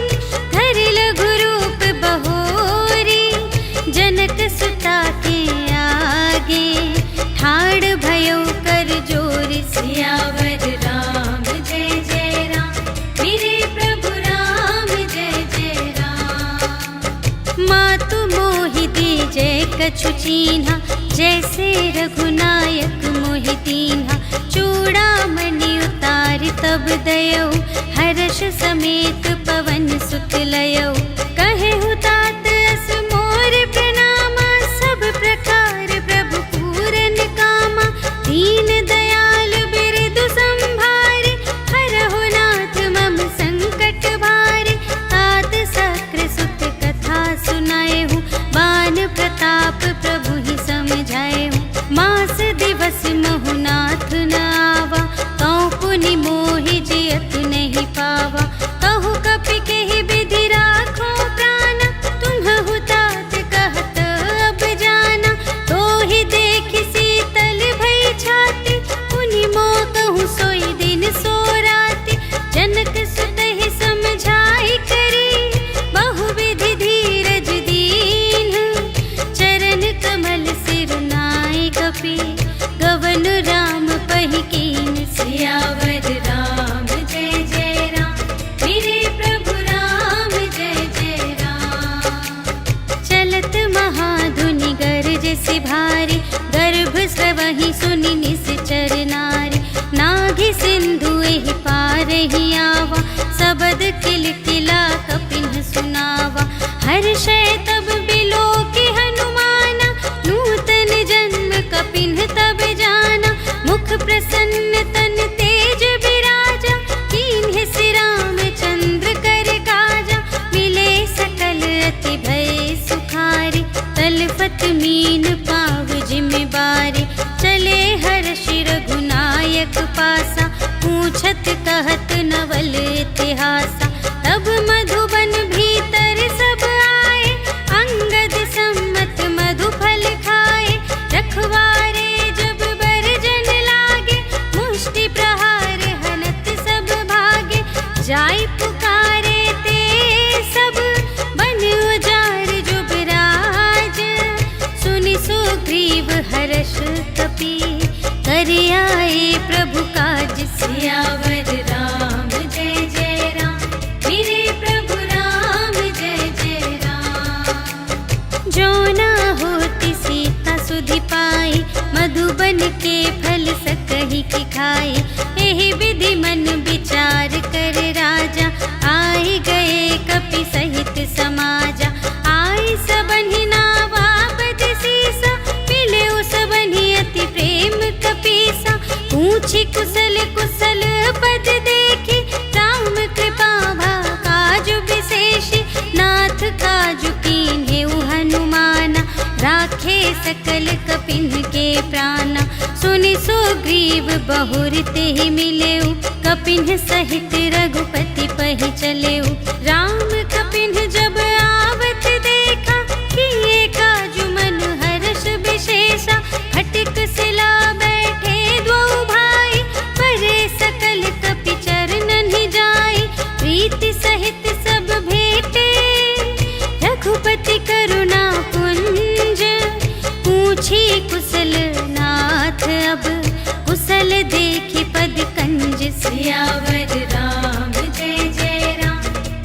धरि लघु रूप बहोरी। जनक सुता के आगे, ठाड़ भयउ कर जोरि। सियावर राम जय जय राम, मेरे प्रभु राम जय जय राम। मातु मोहि दीजै कछु चीन्हा, जैसे रघुनायक मोहि दीन्हा। चूड़ामणि उतारि तब दयौ, हर्ष समेत पवन सुत लयौ। कहेहु तात अस मोर प्रणामा, सब प्रकार प्रभु पूरन कामा। दीन दयाल बिरदु संभारे, हरहु नाथ मम संकट भारे। तात सक्र सुत कथा सुनाएहु, बान प्रताप प्रभु ही समझाएहु। मास दिवस महु नाथ न आवा, तौ पुनि मोहि जियत नहीं पावा। कहु कपि केहि विधि राखो पूछत कहत नवल इतिहासा। तब मधुबन भीतर सब आए, अंगद सम्मत मधुफल खाए। रखवारे जब बरजन लागे, मुष्टि प्रहार हनत सब भागे। जाय पुकारे ते सब बन उजार जुबराज। सुनि सुग्रीव हर्ष कपि, कर आए प्रभु काज। सियावर राम जय जय राम, मेरे प्रभु राम जय जय राम। जो ना होती सीता सुधि पाई, मधुबन के फल सकहि की खाई। एहि विधि मन विचार कर राजा, आए गए कपि सहित समाजा। आई सबनि नावा बद सीसा, मिले सबनि अति प्रेम कपीसा। पूछी कुशल कुशल पद देखी, राम कृपा भा काजु विशेषी। नाथ काजु कीन्हे हनुमाना, राखे सकल कपिन के प्राणा। सुनि सुग्रीव बहुर तेहि मिलेउ, कपिन सहित रघुपति पहि चलेउ। राम कपिन जब आवत देखा, किए काजु मन हर्ष विशेषा। खटिक सिला बैठे द्वौ भाई, परे सकल कपि चरणन ही जाई। प्रीति सहित सब भेटे, रघुपति करुणा पुंज। पूछी कुशल नाथ अब, कुशल देखी पद कंज। सियावर राम जय जय राम,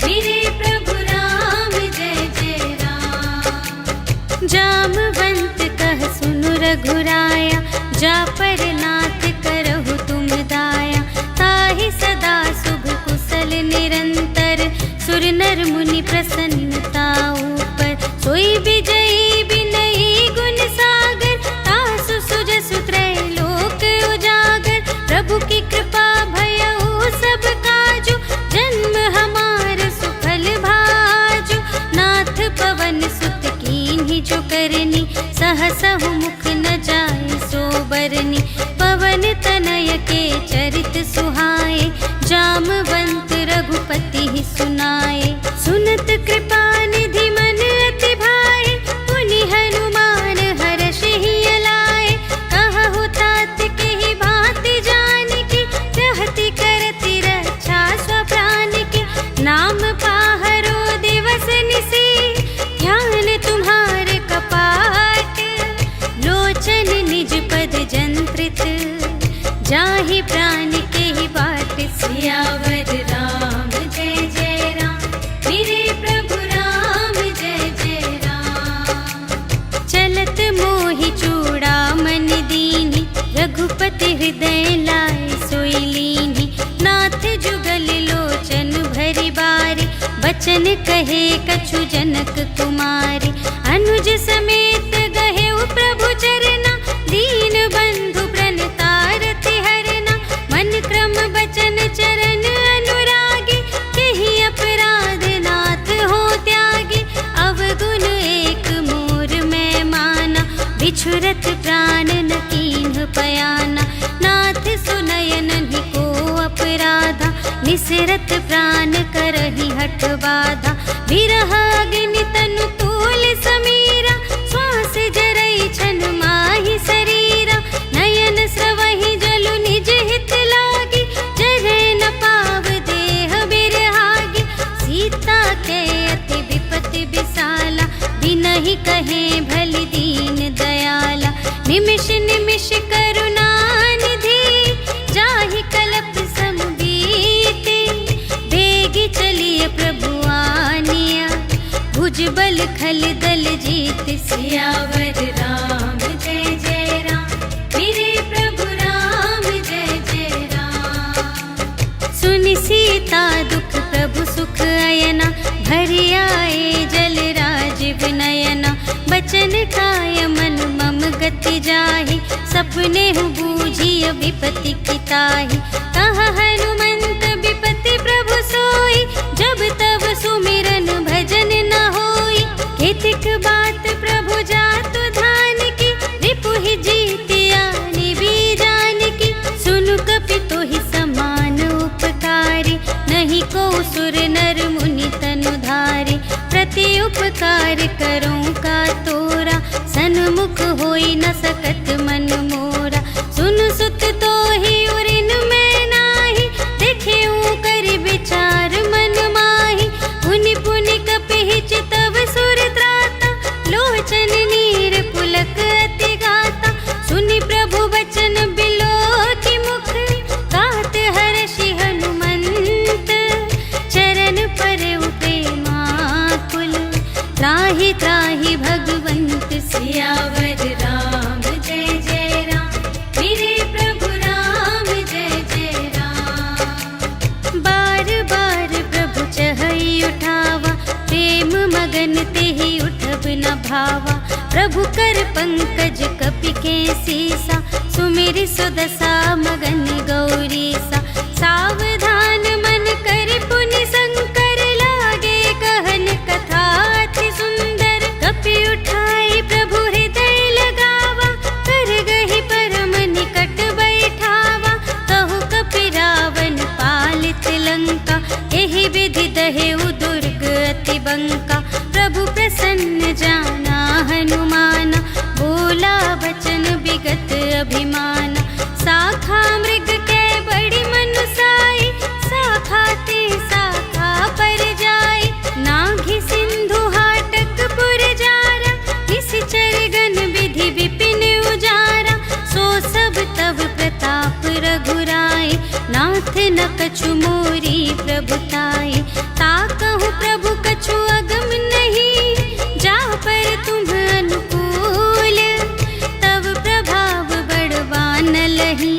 मेरे प्रभु राम जय जय राम। जामवंत कह सुनु रघुराया, जा पर नाथ करहु तुम दाया। ताहि सदा शुभ कुशल निरंतर, सुर नर मुनि प्रसन्नता ऊपर। सोई विजयी विनयी गुण सागर, तासु सुजसु त्रैलोक उजागर। प्रभु की कृपा भयउ सब काजु, जन्म हमार सुफल भाजु। नाथ पवन सुत कीन्ही जो करनी, सहसहु मुख न जाय सो बरनी। पवन तनय के चरित सुहाए, जामवंत रघुपति ही सुनाए। सुनत कृपा निधि मन अति भाए, पुनि हनुमान हर्ष ही अलाए। कहु तात के ही भांति जानकी, रहति करति रक्षा स्वप्राण की। नाम पाहरो दिवस निसी, ध्यान तुम्हारे कपाट। लोचन निज पद जंत्रित, जाहि प्राण के ही बाट। सियावर राम जय जय राम, मेरे प्रभु राम जय जय राम। चलत मोहि चूड़ामन दीन्हि, रघुपति हृदय लाए सोई लीन्हि। नाथ जुगल लोचन भरि बारी, बचन कहे कछु जनक कुमारी। अनुज समेत गहेउ प्रभु चरना, दीन बंधु प्रणतारति हरना। मन क्रम बचन चरण अनुरागी, केहि अपराध नाथ हो त्यागी। अवगुण एक मोर मैं माना, बिछुरत प्राण न कीन्ह पयाना। नाथ सुनयनहि को अपराधा, निसरत प्राण करहि हठ बाधा। विरह अग्नि तनु तूल समीरा, श्वास जरई छन माहि शरीरा। नयन स्रवहि जलु निज हित लागी, जरै न पाव देह बिरहागी। सीता के अति विपति विसाला, बिनहि कहे भलि दीन दयाला। निमिष निमिष करुणा निधि, जाहि कल्प सम बीति। बेगी चलिए प्रभु आनिया, भुजबल खल दल जीत। सियावर राम जय जय राम, मेरे प्रभु राम जय जय राम। सुनि सीता दुख प्रभु सुख अयना, भरि आए जल राज विनयना। बचन काय मन मम गति जाहि, सपने हु बूझिय विपति की ताहि। कहा हनुमंत विपति प्रभु सोई, जब तब सुमिरन भजन न होई। केतिक बात प्रभु जातु धान की, रिपुहि जीतिया निबी जान की। सुनु कपि तोहि समा गगन ते ही उठब न भावा। प्रभु कर पंकज कपि के सीसा, सुमिरि सुदशा मगन गौरीसा। सावधान मन कर पुनि शंकर, लागे कहन कथा अति सुंदर। कपि उठाई प्रभु हृदय लगावा, कर गहि परम निकट बैठावा। कहु कपि रावण पालित लंका, एहि विधि दहेउ दुर्ग अति बंका। प्रभु प्रसन्न जाना हनुमाना, बोला बचन विगत अभिमाना। शाखा मृग के बड़ी मनुसाई, शाखा ते शाखा पर जाई। नाघि सिंधु हाटक पुर जारा, निश्चर गण विधि विपिन उजारा। सो सब तव प्रताप रघुराई, नाथ न कछु मोरी प्रभुताई। ताकहु प्रभु कछु अगम नहीं, जा पर तुम अनुकूल। तब प्रभाव बड़वान लही,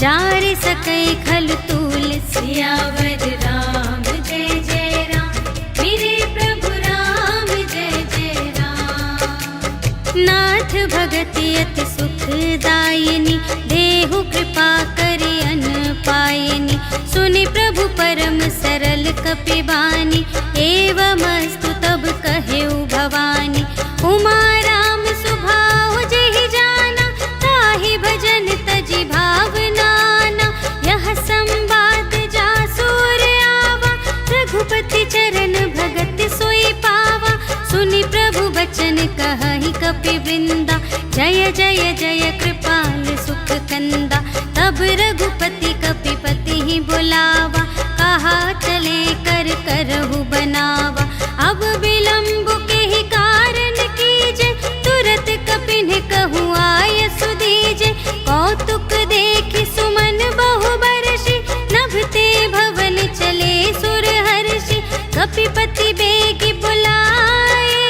जार सकै खल तूल। सियावर राम जय जय राम, मेरे प्रभु राम जय जय राम। नाथ भगति अति सुखदायिनी, देहु कृपा करि अन पायिनी। सुनि प्रभु परम सरल कपि बानी, एवमस्तु तब कहेउ भवानी। उमा राम सुभाउ जेहि जाना, ताहि भजन तजि भावनाना। यह संवाद जासुर आवा, रघुपति चरण भगत सोई पावा। सुनि प्रभु बचन कहहि कपि वृंदा, जय जय जय कृपाल सुख कंदा। तब रघुपति कपिपति ही बुलावा, कहा चले कर करहु बनावा। अब विलंब के ही कारण कीजे, तुरत कपिन कहु आय सुदीजे। कौतुक देखि सुमन बहु बरषि, नभते भवन चले सुर हर्षि। कपिपति बेगी बुलाए,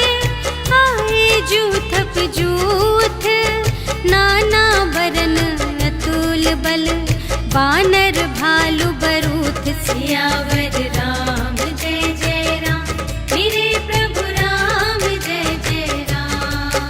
आए जूथप जूथ। नाना बरन अतुल बल, बानर भालु बरूथ। सियावर राम जय जय राम, मेरे प्रभु राम जय जय राम।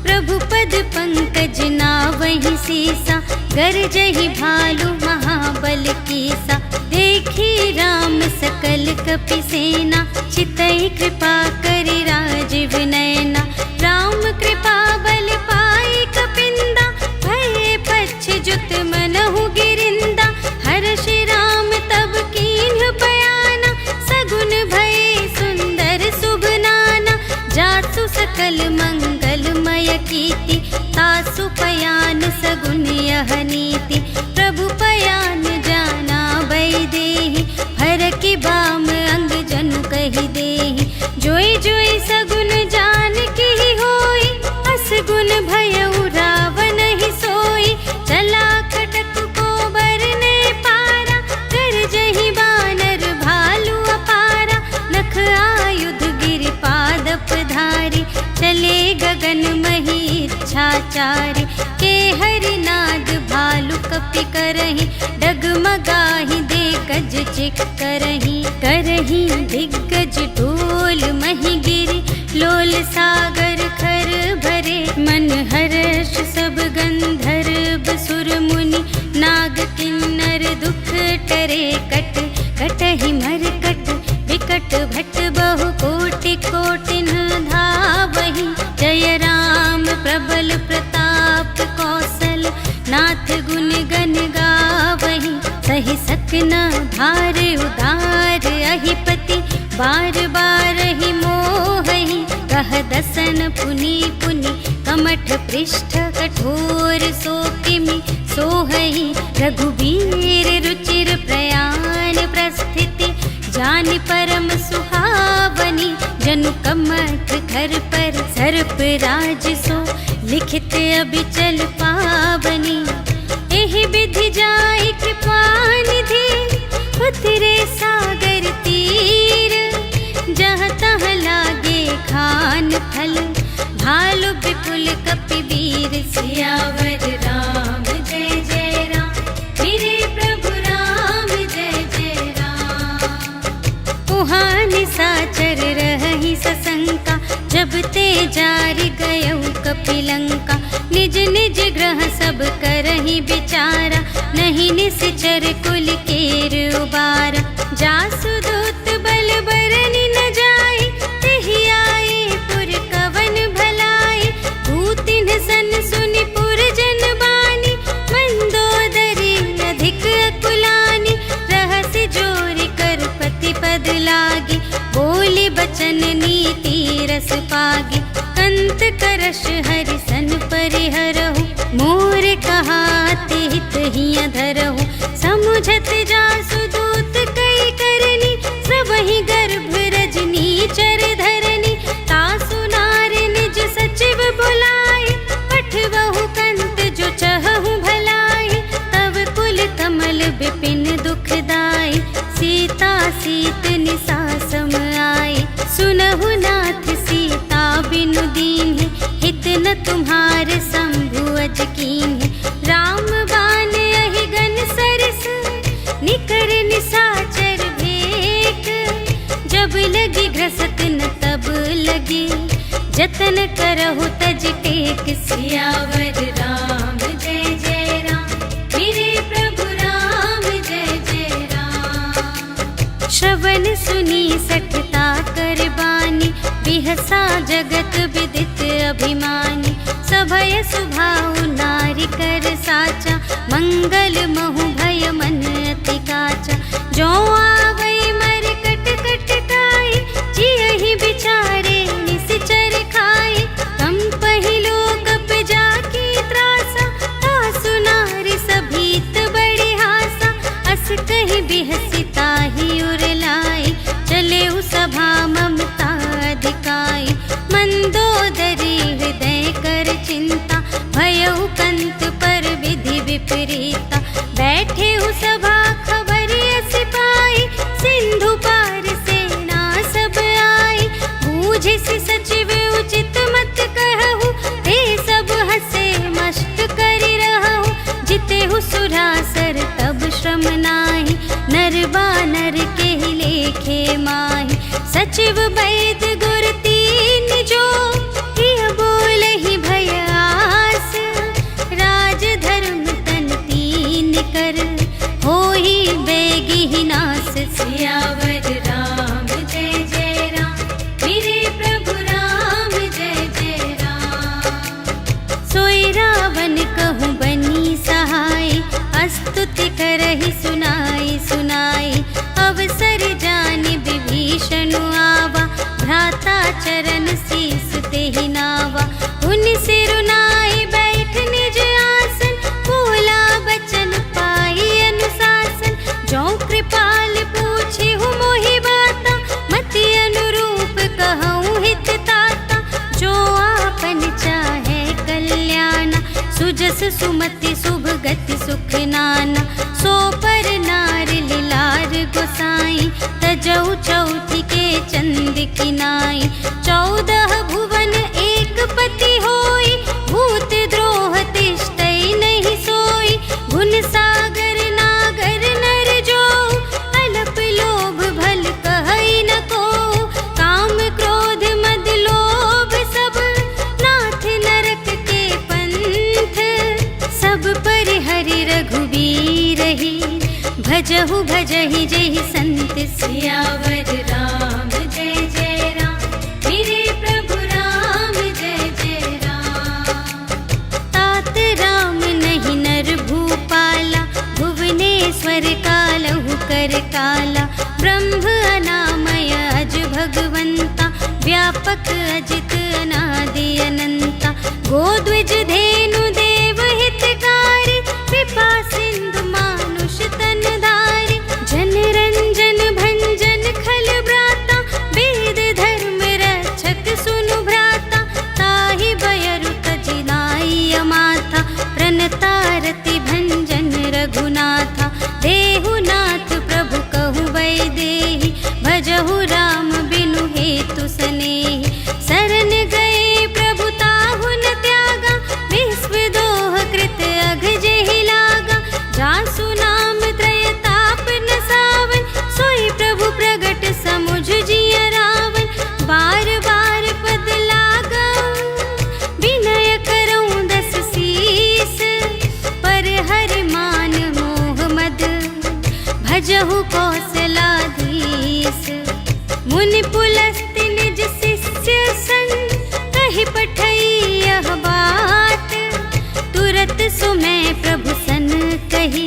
प्रभु पद पंकज नावहि सीसा, गरजहि भालु महाबल कीसा। देखी राम सकल कपि सेना, चितहि कृपा करि राजीव नयना। राम कृपा बल पाई कपिंदा, भये पच्छ जुत मनहु गिरिंदा। हर्षि राम तब कीन्ह बयाना, सगुन भये सुंदर शुभ नाना। जासु सकल मंगलमय कीर्ति, तासु पयान सगुन यह नीति। प्रभु पयान जाना वैदेही, हर की बाम अंग जनु कहि देहि। जोई जोई सगुन जान की होई, असगुन भयउ रावण ही सोई। चला खटक को बरने पारा, गरजहि बानर भालु अपारा। नख आयुध गिरि पादप धारी, चले गगन मही इच्छाचारी। के हरिनाद भालु कपि करहि, डगमगाहि दे गज चिक करहि। करहि दिग्गज ढोल मही गिरि, लोल सागर खर भरे। मन हर्ष सब गंधर्व सुर मुनि, नाग किन्नर दुख टरे। कट कटहि मरकट विकट भट, बहु कोटि कोटिन धावहि। जय राम प्रबल प्रताप कौशल, नाथ गुण गण गावहि। सहि सकना भार उदार अहिपति, बार बार ही मोहहि। कह दसन पुनि पुनि, कमठ पृष्ठ कठोर सो किमि सोहहि। रघुबीर रुचिर प्रयाण प्रस्थिति, जानि परम सुहावनी। जनु कमठ घर पर सर्प राज सो, लिखित अबिचल पावनी। एहि विधि जाई कृपा निधि, उतरे सागर तीर। जहाँ तहाँ लागे खान फल, भालु विपुल कपिवीर। सियावर राम जय जय राम, मेरे प्रभु राम जय जय राम। उहाँ निशाचर रहहि सस जारि गयौ कपिलंका। निज निज ग्रह सब करहि विचारा, नहीं निश्चर कुल केर उबारा। जासु दूत बल बरनि न जाय, तेहि आए पुर कवन भलाई। भूतिन सन सुनि पुर जन बानी, मंदोदरी अधिक अकुलानी। रहसि जोरि कर पति पद लागी, बोले बचन नीति रस पागी। कंत करश हरि सन परिहरहु, मोर कहाते हित हिय धरहु। समुझत जासु दूत कई करनी, सबहि गर्भ रजनी चर धरनी। तासु नार निज सचिव बुलाए, पठबहु कंत जो चहहु भलाई। तब कुल कमल विपिन दुखदाई, सीता सीत निसा सम आए। सुनहु नाथ सीता बिनु दीन्हि, हित न तुम्हारे शंभु अज कीन्हि। राम बान अहिगन सरस, निकर निसाचर भेक। जब लगी ग्रसत न तब लगी, जतन करहु तज टेक। सियावर राम जय जय राम, मेरे प्रभु राम जय जय राम। श्रवण सुनी सठता कर बानी, बिहसा जगत विदित अभिमानी। सभय सुभाउ नारी कर साचा, मंगल महु भय मन अति काचा। जो आवै मर कट कट काई, जियहि बिचारे निश्चर खाई। कम पहिलो कप जाकी त्रासा, तासु नारी सभीत बड़ी हासा। अस कहि बिहसी ताहि उर लाई, चले सभा ममता अधिकाई। मंदोदरी हृदय कर चिंता, भयउ कंत पर विधि विपरीता। बैठे सभा खबर अस पाई, सिंधु पार सेना सब आई। बूझिसि सचिव उचित मत कहु, ते सब हसे मस्त करि रहु। जितेहु सुरासर तब श्रम नाही, नर बानर केहि लेखे माहि। सचिव वैद गुर तीन जो, हिय बोलहि भय आस। राज धर्म तन तीन कर, होहि बेगिहि नास। सियावर राम जय जय राम, मेरे प्रभु राम जय जय राम। सोई रावण कहूँ बनी सहाय, स्तुति करहि सुनाई सुनाई। अवसर जानि विभीषण आवा, भ्राता चरण शीस तेहि नावा। उनि सिरुनाई बैठ निज आसन, बोला बचन पाई अनुशासन। जो कृपाल पूछिहु मोहि बाता, मति अनुरूप कहूँ हित ताता। जो आपन चाहे कल्याणा, सुजस सुमति शुभ गति सुख नाना। सो पर नार लिलार गोसाई, तजौ चौथी के चंद किनाई। 14 भुवन एक पति होई, भूत द्रोह तिष्ठै नहीं सोई। गुण सागर नागर नर जो, अलप लोभ भल कहै न को। काम क्रोध मद लोभ सब, नाथ नरक के पंथ। सब पर हरि रघुवीर ही, भजहु भजहि जेहि संत। सियावर राम जय जय राम, मेरे प्रभु राम जय जय राम। तात राम नहीं नर भूपाला, भुवनेश्वर कालहु कर काला। ब्रह्म अनामय अज भगवंता, व्यापक अजित अनादि अनंता। गोद्विज धेनु देव हितकारी, कृपा सिंधु मानुष तन धारी। जन रंजन भंजन खल ब्राता, वेद धर्म रक्षक सुनु भ्राता। ताहि बयरु तजिनाई अमाथा, प्रणतारति भंजन रघुनाथा। देहु नाथ प्रभु कहु वैदेही, भजहु राम बिनु हेतु सनेही। शरण गए प्रभु ताहु न त्यागा, विश्व पुछहु कौशलाधीश। मुनि पुलस्त्य निज शिष्य संग कहि पठई यह बात। तुरत सुमय प्रभु सन कही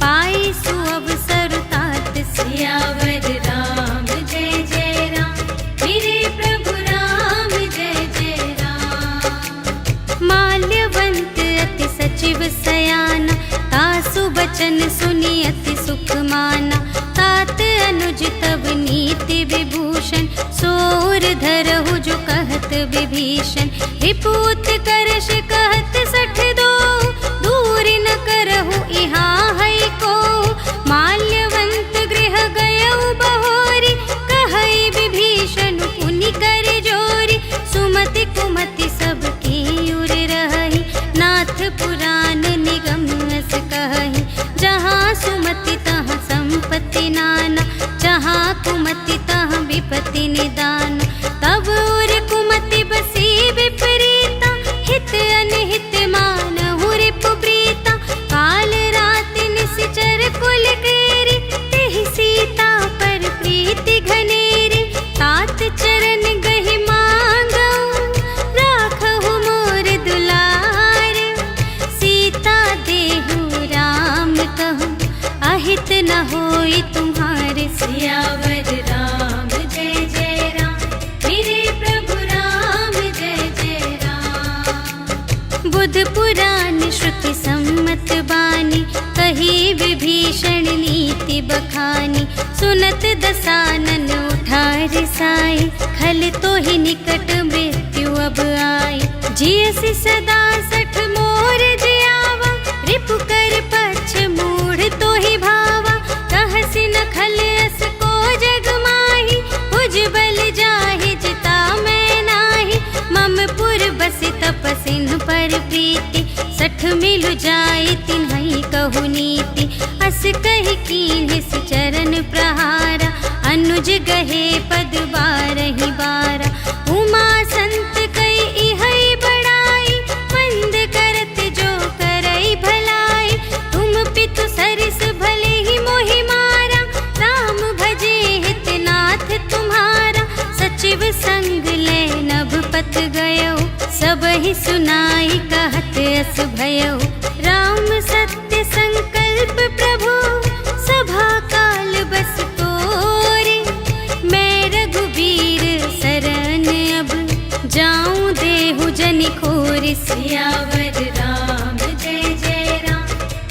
पाई सुअवसर तात। सियावर राम जय जय राम, मेरे प्रभु राम जय जय राम। माल्यवंत अति सचिव सयाना, तासु बचन सुनि अति सुख माना। तात अनुज तब नीति विभूषण, सोर धरहु जो कहत विभीषण। रिपुत करश कहत सठ दो, दूर न करहु इहाँ है को। माल्यवंत गृह गयउ बहोरी, कहई विभीषण पुनि कर जोरी। सुमति कुमति सबके उर रही, नाथ पुराण निगम अस कहई। जहाँ सुमति तहाँ संपत्ति नाना, जहाँ कुमति तहाँ विपत्ति निदान। तब उर कुमति बसी विपरीता, हित अनहित मानहु रिपु प्रीता। काल रात निशिचर कुल केरी, तेहि सीता पर प्रीति घनेरी। तात चरण गहि मांगऊ, राखहु मोर दुलार। सीता देहु राम कहूँ, अहित न होई तुम्हारे। सियावर राम जय जय राम, मेरे प्रभु राम जय जय राम। बुध पुराण श्रुति सम्मत बानी, कही विभीषण नीति बखानी। सुनत दसानन उठार साई, खल तो ही निकट मृत्यु अब आई। जियसि सदा सठ मोर जियावा, रिपु कर पक्ष मूढ़ तो ही भावा। कहसि न खल अस को जग माही, भुज बल जाहि जिता मैं नाही। मम पुर बसि तपसिन पर प्रीति, सठ मिलु जाई तिन्हई कहु नीति। अस कहि कीन्हिस चरण प्रहारा, अनुज गहे पद बारहि बारा। उमा संत कई इहई बड़ाई, मंद करत जो करई भलाई। तुम पितु सरिस भले ही मोहि मारा, राम भजे हित नाथ तुम्हारा। सचिव संग ले नभ पथ गयो, सबहि सुनाई कहत अस भयो। राम सत्य संकल्प प्रभु, सभा काल बस तोरे। मैं रघुबीर शरण अब, जाऊं देहु जनि खोरि। सियावर राम जय जय राम,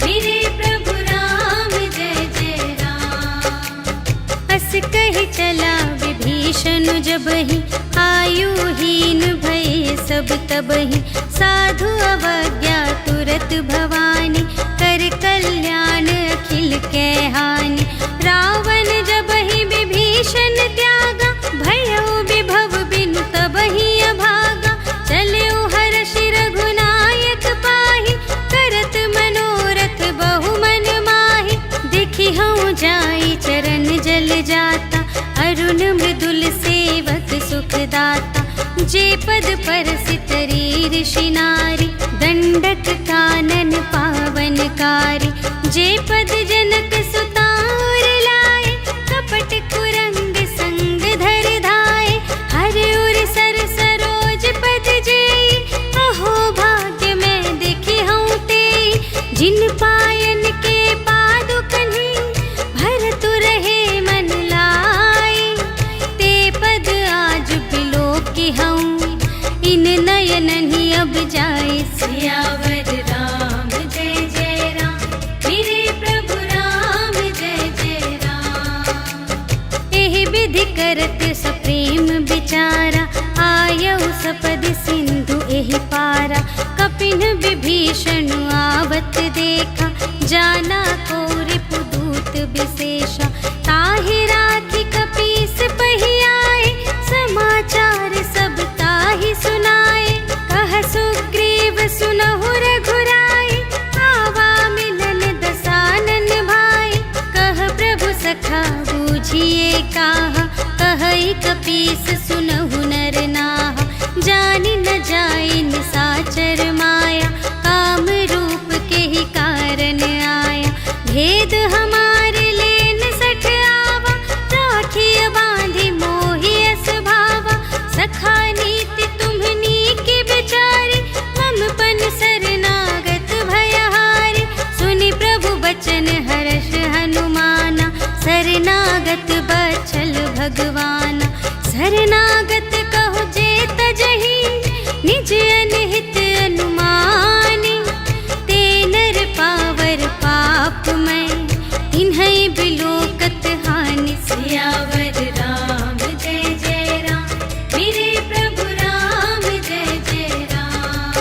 मेरे प्रभु राम जय जय राम। अस कहि चला विभीषण जबहि, आयुहीन भये सब तबहि। साधु अवज्ञा तुरत भवानी, कर कल्याण अखिल कै हानि। रावण जबहि विभीषण त्यागा, भयउ विभव बिनु तबहि अभागा। चलऊ हर्षि रघुनायक पाहि, करत मनोरथ बहु मन माहि। देखि हऊँ जाई चरण जल जाता, अरुण मृदुल सेवक सुखदाता। जे पद परसित ऋषि नारी, दंडक कानन पावनकारी। जे पद जनक सुता उर लाए, कपट कुरंग संग धर धाए। हर उर सर सरोज पद जेई, अहो भाग्य मैं देखी हूँ तेई। जिन पायन के पादु कन्ही, भरतु रहे मन लाई। ते पद आज बिलोकी हूँ, इन नयन ही अब जाए। सियावर राम जय जय राम, मेरे प्रभु राम जय जय राम। एहि विधि करत सप्रेम विचारा, आयउ सपद सिंधु एहि पारा। कपिन विभीषण आवत देखा, जाना को रिपुदूत विशेषा। ताहि राखी कपीस पहि आए, समाचार सब ताहि सुनाए। कह सुग्रीव सुनहु रघुराई, आवा मिलन दसानन भाई। कह प्रभु सखा बूझिए काहा, कहई कपीस सुनहु नर नाहा। जानि न जाई निसाचर माया, काम रूप के ही कारण आया। भेद हमारे लेन शरणागत कहो जे तजहि निज अनहित अनुमानी। ते नर पावर पापमय तिन्हैं बिलोकत हानि। सियावर राम जय जय राम, मेरे प्रभु राम जय जय राम।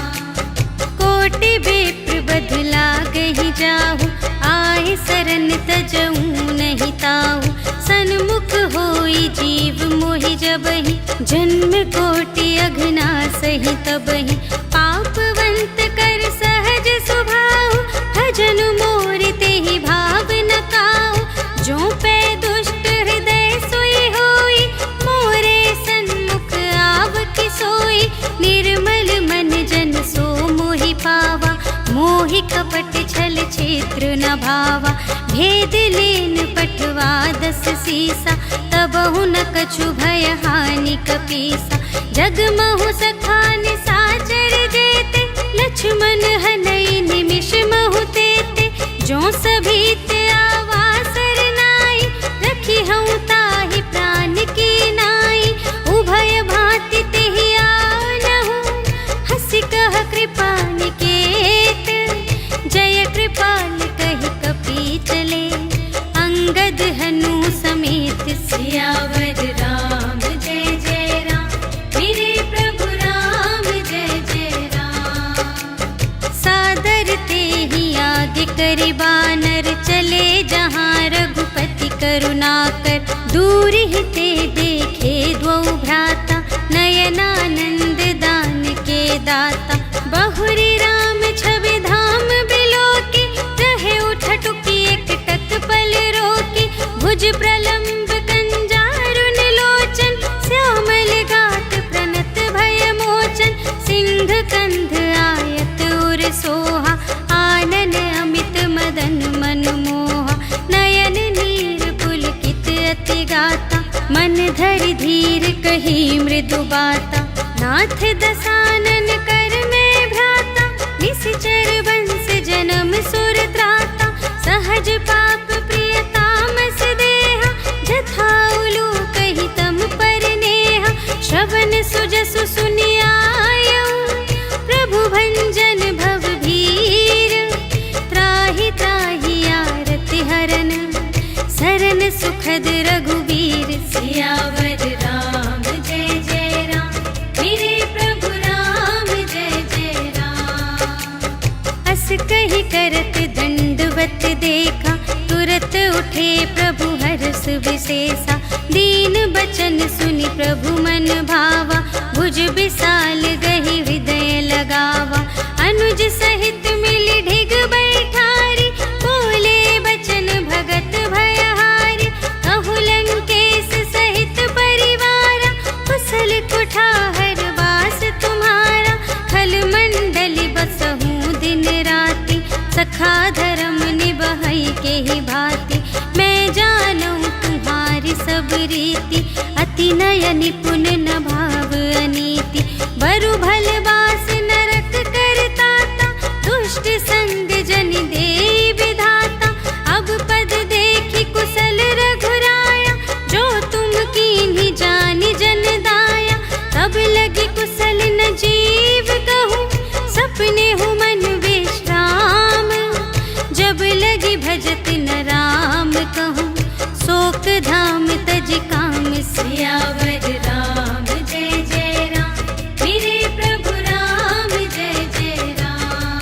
कोटि विप्र बदला गहि जाहु, आए सरन तजऊ नहीं ताहु। सन्मुख होई जीव मोहि जबहि, जन्म कोटि अघना सही तबहि। पापवंत कर सहज सुभाव, भजन मोर तेहि भाव न काहु। जो पै दुष्ट हृदय सोई होई, मोरे सन्मुख आव कि सोई। निर्मल मन जन सो मोहि पावा, मोहि कपट छल क्षेत्र न भावा। भेद लेन पठवा दस सीसा, तबहु न कछु भय हानि कपीसा। जगमहु सखा निसाचर जेते, लक्ष्मण हनई निमिष महु तेते। जो सभीत आवा सरनाई, रखी हूँ ताहि प्राण की नाई। उभय भांति तेहि आनहु, हंसी कह कृपा निकेत। जय कृपाल कहि कपी चले, अंगद हनु समेत। सियावर राम जय जय राम, मेरे प्रभु राम जय जय राम। सादर तेहि आगे करि बानर, चले जहाँ रघुपति करुणाकर। दूर ही ते देखे द्वौ भ्राता, नयनानंद दान के दाता। बहुरी राम छवि धाम बिलोकी, रहे उठटुकी एकटक पल रोकी। भुज प्रलंब कंजारुन लोचन, श्यामल गात प्रणत भय मोचन। सिंह कंध आयत उर सोहा, आनन अमित मदन मनमोहा। नयन नीर पुलकित अति गाता, मन धरि धीर कही मृदु बाता। नाथ दसानन कर में भ्राता, निश्चर वंश जन्म सुर त्राता। सहज पाप प्रिय तामस देहा, जथा उलू कही तम पर नेहा। श्रवण सुजसु सुनियायऊ, प्रभु भंजन भव भीर। त्राहि त्राहि आरति हरन, सरन सुखद रघुबीर। सियावर राम जय जय राम, मेरे प्रभु राम जय जय राम। अस कहि करत दंडवत देखा, तुरत उठे प्रभु हर्ष विशेषा। दीन बचन सुनि प्रभु मन भावा, भुज विशाल गहि हृदय लगावा। अनुज सहित मिलि ढिग बैठारी, बोले बचन भगत भयहारी। कहु लंकेश सहित परिवारा, कुशल कुठार वास तुम्हारा। खल मंडली बसहूँ दिन राति, सखा धर्म निबहै के ही भांति। मैं जानूं तुम्हारी सब रीति, अति नय निपुण न भाव अनीति। बरु भल बास नरक करताता, दुष्ट संग जन दे विधाता। अब पद देखि कुशल रघुराया, जो तुम कीन्ही जानि जन दाया। तब लगी कुशल न जीव कहूँ, सपने हूँ मन विश्राम। जब लगी भजत न राम कहूँ, शोक धाम तज काम। सियावर राम जय जय राम, मेरे प्रभु राम जय जय राम।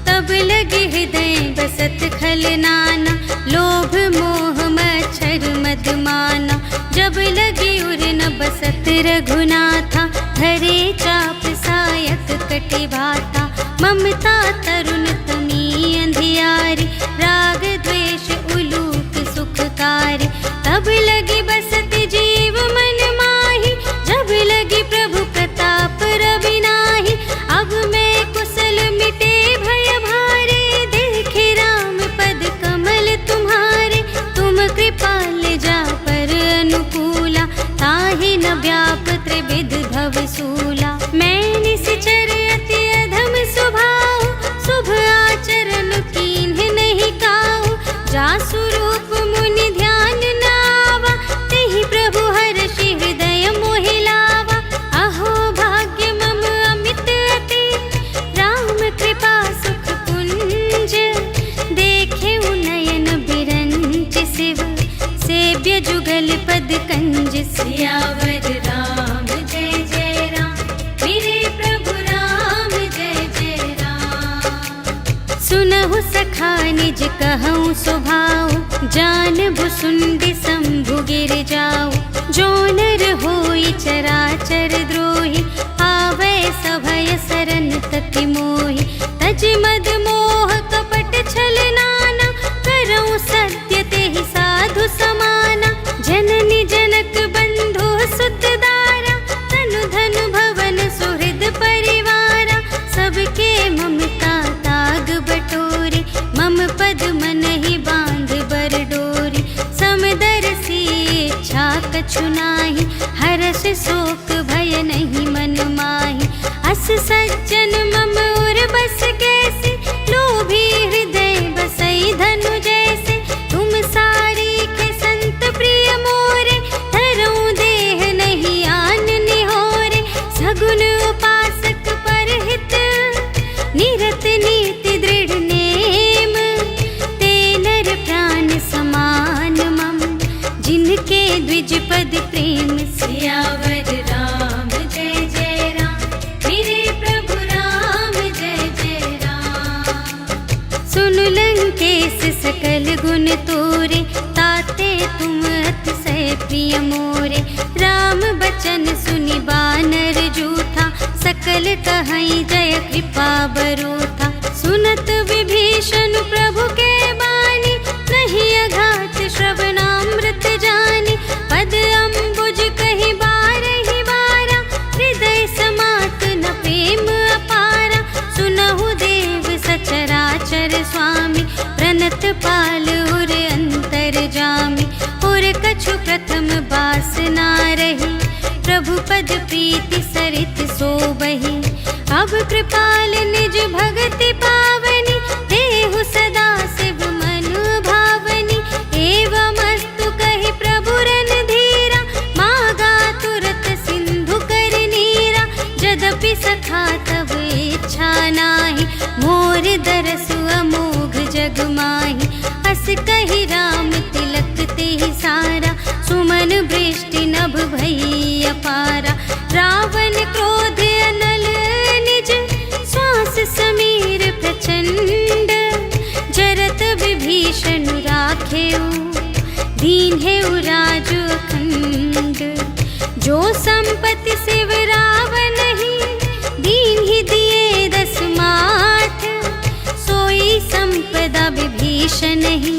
तब लगे हृदय बसत खल नाना, लोभ मोह मच्छर मद माना। जब लगे उर न बसत रघुनाथा, धरे चाप सायक कटि भाता। ममता तरुण तमी अंधियारी, राग द्वेष उलूक सुखकारी। तब लगी बसत जीव मन माही, जब लगी प्रभु प्रताप रवि नाही। अब मैं कुशल मिटे भय भारे, देखे राम पद कमल तुम्हारे। तुम कृपाल जा पर अनुकूला, ताहि न व्याप त्रिविध भव सूला। मैं निश्चर अति अधम स्वभाव, शुभ आचरण कीन्ह नहीं काहू। जासु रूप मुनि ध्यान नावा, तेहि प्रभु हर्षि हृदय जुगल पद कंज सियावर राम जय जय राम मेरे प्रभु राम जय जय राम। सुनहु सखा निज कहूँ स्वभाव जान भुसुंडी शंभु गिर जाओ। जो नर होई चराचर द्रोही आवे सभय सरन तति मोहि। तज मद मोह कपट छल नाना करऊँ सत्य तेहि साधु समाना। जननी जनक बंधु सुत दारा तनु धन भवन सुहृद परिवारा। सबके ममता ताग बटोरी मम पद मन ही बांध बर डोरी। समदर्शी इच्छा कछु नाही हर्ष शोक भय नहीं मन माही। अस सज्जन मम उर बस कैसी लोभी हृदय बसई धनु जैसे। तुम सारी के संत प्रिय मोरे धरूं देह नहीं आन निहोरे। सगुन उपासक परहित निरत नीति दृढ़ नेम। ते नर प्राण समान मम जिनके द्विज पद प्रेम। सियावर राम जय जय राम मेरे प्रभु राम जय जय राम। सुन लंकेश सकल गुण तोरे ताते तुम अतिशय प्रिय मोरे। राम बचन सुनि बानर जूठा सकल कहई जय कृपा बरूथा। सुनत विभीषण प्रभु के बानी नहीं अघात श्रवणामृत जानी। पद अम्बुज कहि बारहि बारा हृदय समात न प्रेम अपारा। सुनहु देव सचराचर स्वामी प्रणत पाल उर अंतर जामी। उर कछु प्रथम बास ना रही प्रभु पद प्रीति सरित सोबही। अब कृपाल निज भगति पावनी देहु सदा शिव मन भावनी। एवं अस्तु कहि प्रभु रणधीरा मागा तुरत सिंधु कर नीरा। यद्यपि सखा तब इच्छा नाही मोर दरसु अमोघ जग माही। अस कहि राम तिलक तेहि सारा सुमन वृष्टि नभ भई अपारा। रावण क्रोध अनल निज श्वास समीर प्रचंड। जरत विभीषण राखेउ दीन्हेउ राजु अखंड। जो संपत्ति शिव रावण ही दीन्हि दिए दस माठ। सोई संपदा विभीषण ही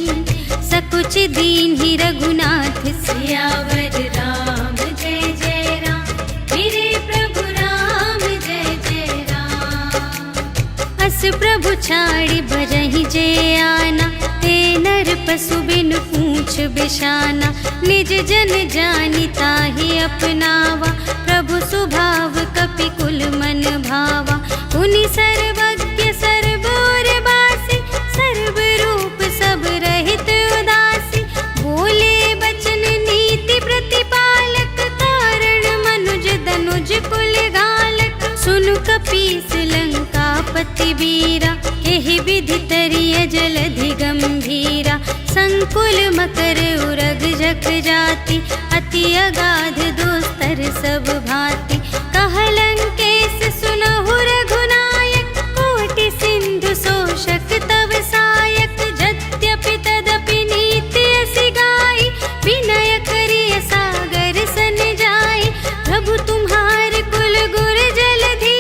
सकुच दीन्हि रघुनाथ। सियावर राम जय जय राम मेरे प्रभु राम जय जय राम। अस प्रभु छाड़ी भजहि जे आना ते नर पशु बिनु पूछ बिशाना। निज जन जानि ताहि अपनावा प्रभु सुभाव कपि कुल मन भावा। पुनि सर्वज्ञ सर्व और बासी सर्व रूप सब रहित उदासी। बोले बचन नीति प्रतिपालक कारण मनुज दनुज कुल घालक। सुनु कपीस लंकापति वीरा एहि विधि तरिय जलधि गंभीरा। संकुल मकर उरग जख जाति अति अगाध दोस्तर सब भांति। कह लंकेश सुनहु रघुनायक कोटि सिंधु शोषक तव सायक। यद्यपि तदपि नीति असि गाई विनय करिय सागर सन जाई। प्रभु तुम्हार कुल गुर जलधि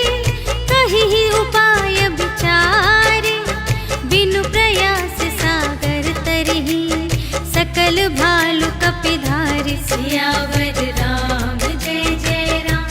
कहि उपाय विचारे। बिनु प्रयास सागर तरहि सकल भालु कपिधारि। सियावर राम जय जय राम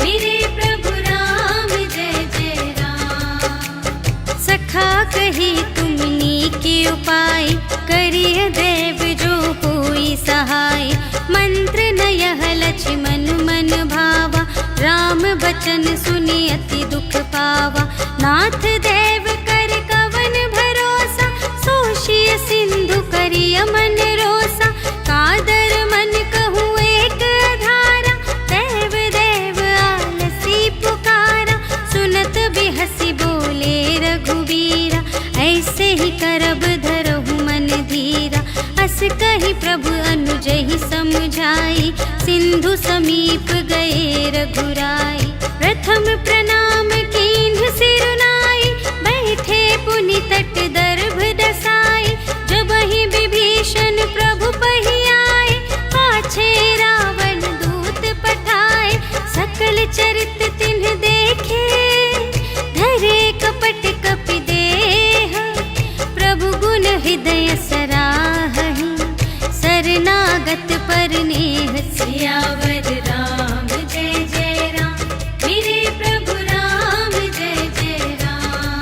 मेरे प्रभु राम जय जय राम। सखा कही तुमनी के उपाय करिय देव जो होई सहाय। मंत्र न यह लक्ष्मण मन भावा राम बचन सुनि अति दुख पावा। नाथ देव कर कवन भरोसा सोषिय सिंधु करिय मन रोसा। कादर मन कहूँ एक आधारा देव देव आलसी पुकारा। सुनत बिहसी बोले रघुबीरा ऐसे ही करब धरहु मन धीरा। अस बस कही प्रभु अनुजहि समझाई, सिंधु समीप गए रघुराई। प्रथम प्रणाम कीन्ह सिरुनाई, बैठे पुनि तट दर्भ दसाई। जबहि विभीषण प्रभु पहि आए, पाछे रावण दूत पठाए। सकल चरित तिन्ह देखे, धरे कपट कपि देह। प्रभु गुण हृदय सराहहि, शरणागत पर नेह। सियावर राम जय जय राम, मेरे प्रभु राम जय जय राम।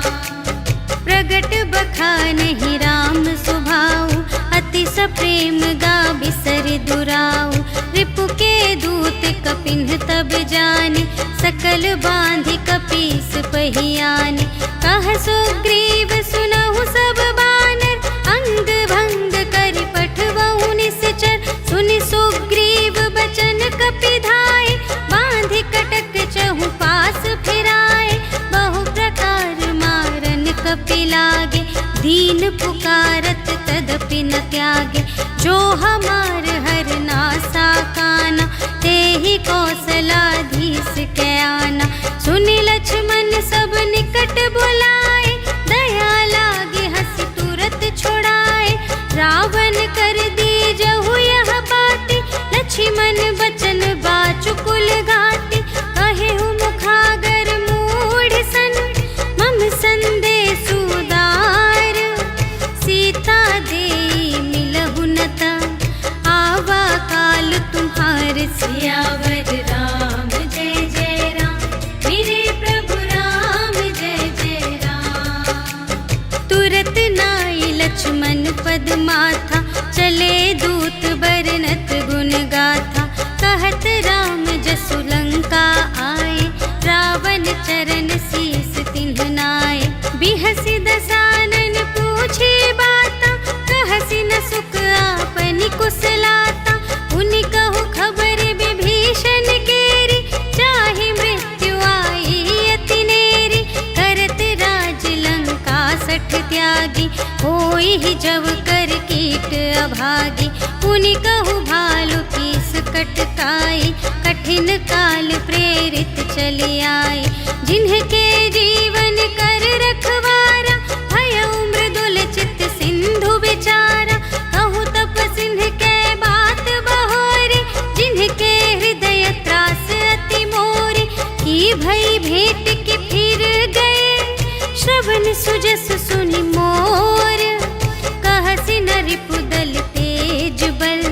प्रगट बखानहि राम सुभाऊ, अति सप्रेम गा बिसर दुराऊ। रिपु के दूत कपिन्ह तब जाने, सकल बांधि कपीस पहियाने। कह सुग्रीव सुनहु सब बानर, अंग भंग करि पठबहु निश्चर। सुनि सुग्रीव बचन कपि धाय, बांधि कटक चहु पास फिराए। बहु प्रकार मारन कपि लागे, दीन पुकारत तदपि न त्यागे। जो हमार हरनासा काना, तेहि कौशलाधीश के आना। सुनि लक्ष्मण सब निकट बुलाए, दया लागे हंस तुरत छुड़ाए। रावण कर दीजहु यह बाती, लक्ष्मण बचन बाचुकुल घाटी। कहेहु मुखागर मूढ़ सन, मम संदेश उदार। सीता देई मिलहु न ता, आवा काल तुम्हार। सियावर राम जय जय राम, मेरे प्रभु राम जय जय राम। तुरत नाई लक्ष्मण पद माथा, चले दूत बरनत गुण गाथा। कहत राम जसु लंका आए, रावण चरण शीस तिन्ह नाए। बिहसि दसानन पूछे बाता, कहसि न सुख आपनि कुशलाता। उनि कहु खबर विभीषण केरी, चाहे मृत्यु आई अति नेरी। करत राज लंका सठ त्यागी, होई ही जब कर कीट अभागी। उनि कहु भालु कीस कटकाई, कठिन काल प्रेरित चली आई। जिन्हके जीवन कर रखवारा, भयउ मृदुल चित सिंधु विचारा। कहु तप सिंध के बात बहोरी, जिन्हके हृदय त्रास अति मोरी। की भई भेंट के फिर गए, श्रवण सुजस सुनि मोर। कहसि न रिपु दल तेज बल,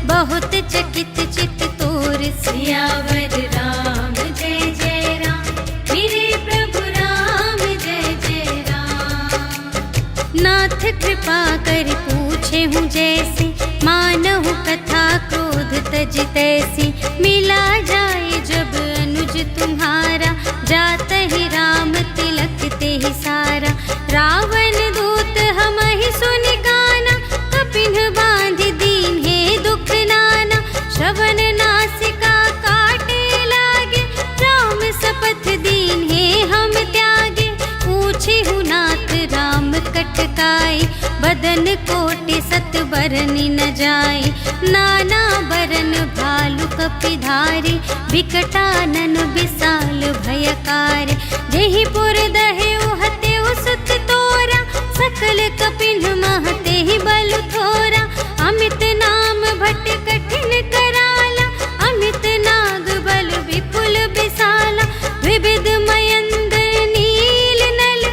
बहुत चकित चित तोर। सियावर राम जय जय राम, मेरे प्रभु राम जय जय राम। नाथ कृपा कर पूछे हूँ जैसे, मानहु कथा क्रोध तज तैसी। मिला जाए जब अनुज तुम्हारा, जात ही राम तिलक ते ही सारा। रावण दूत हमहि सुनि गाना, कपिन्ह बांधि दीन हे दुख नाना। श्रवण नासिका काटे लागे, राम शपथ दीन हे हम त्यागे। पूछे हु नाथ राम कटकाई, बदन कोटि सत बरनि न जाई। नाना बरन भालु कपि धारी, विकटानन विशाल भयकारी। जेहि पुर दहेउ हतेउ सुत तोरा, सकल कपिन्ह महते ही बल थोरा। अमित नाम भट कठिन कराला, अमित नाग बल विपुल विशाला। विविध मयंद्र नील नल,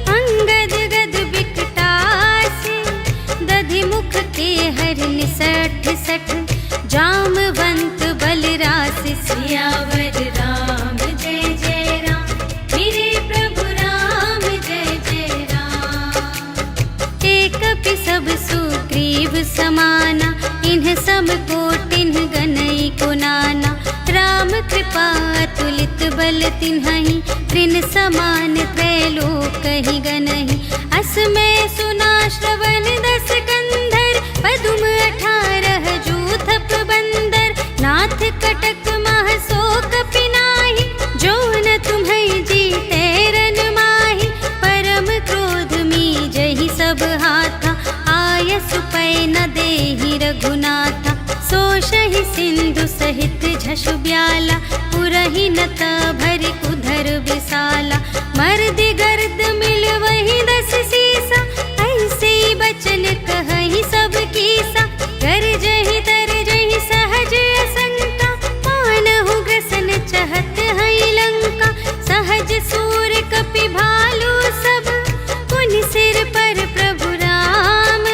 अंगद गद विकटासी। दधि मुख के हरिनि सठ सठ, जामवंत बलरासि। सियावर राम जय जय राम, मेरे प्रभु राम जय जय राम। एक कपि सब सुग्रीव समाना, इन्ह सम कोटिन्ह गनई को नाना। राम कृपा अतुलित बल तिन्हहि, त्रिन समान त्रैलोकहि गनहि। असमय सुना श्रवण दस कंधर, पदुम 18 जूथप बंदर। नाथ कटक मह शोक पिनाहि, जो न तुम्हें जीते रन माहि। परम क्रोध मी जहि सब हाथा, आयसु पै न देहि सहित झशु ब्याला, पुरहि नत भरि कुधर विसाला। मर्द गर्द मिल वही 10 सीसा, ऐसे बचन कहहि सब कीसा। गरजहि तरजहि सहज असंका, मानहु ग्रसन चहत हई लंका। सहज सूर कपि भालू सब, पुनि सिर पर प्रभु राम।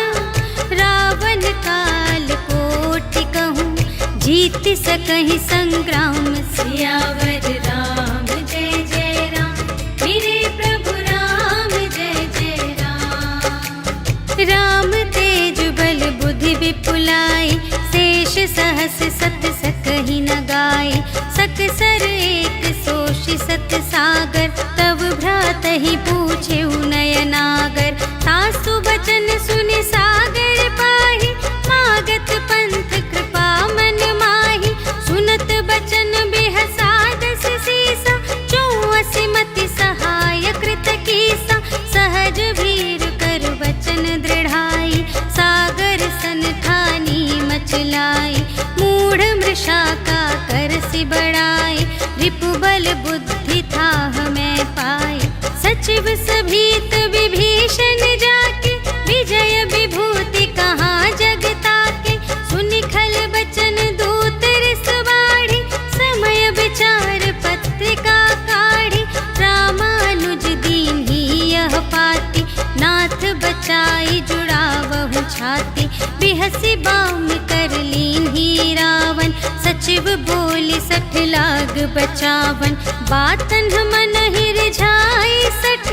रावण काल कोटि कहूँ, जीत सकहि संग्राम। सियावर राम जय जय राम, मेरे प्रभु राम जय जय राम। राम तेज बल बुद्धि विपुलाई, शेष सहस सत सकहि न गाय। सकसर एक सोषि सत सागर, तब भ्रातहि पूछे नयनागर। तासु बचन सुनि सागर पाहि, मागत पंथ कृपा मन माहि। सुनत बचन बिहसा 10 सीसा, 84 मति सहाय कृत कीसा। सहज भीर कर वचन दृढ़ाई, सागर सन ठानी मचलाई। मूढ़ मृषा का करसि बढ़ाई, रिपुबल बुद्धि थाह मैं पाई। सचिव सभीत विभीषण जाके, विजय विभूति कहाँ जग ताके। सुनि खल बचन दूत रिस बाढ़ी, समय विचार पत्रिका काढ़ी। रामानुज दीन्ही यह पाती, नाथ बचाई जुड़ावहु छाती। बिहसि बाम कर लीन्ही रावण, सचिव बोली 60 लाग बचावन। बातन मन ही रिझाई 60,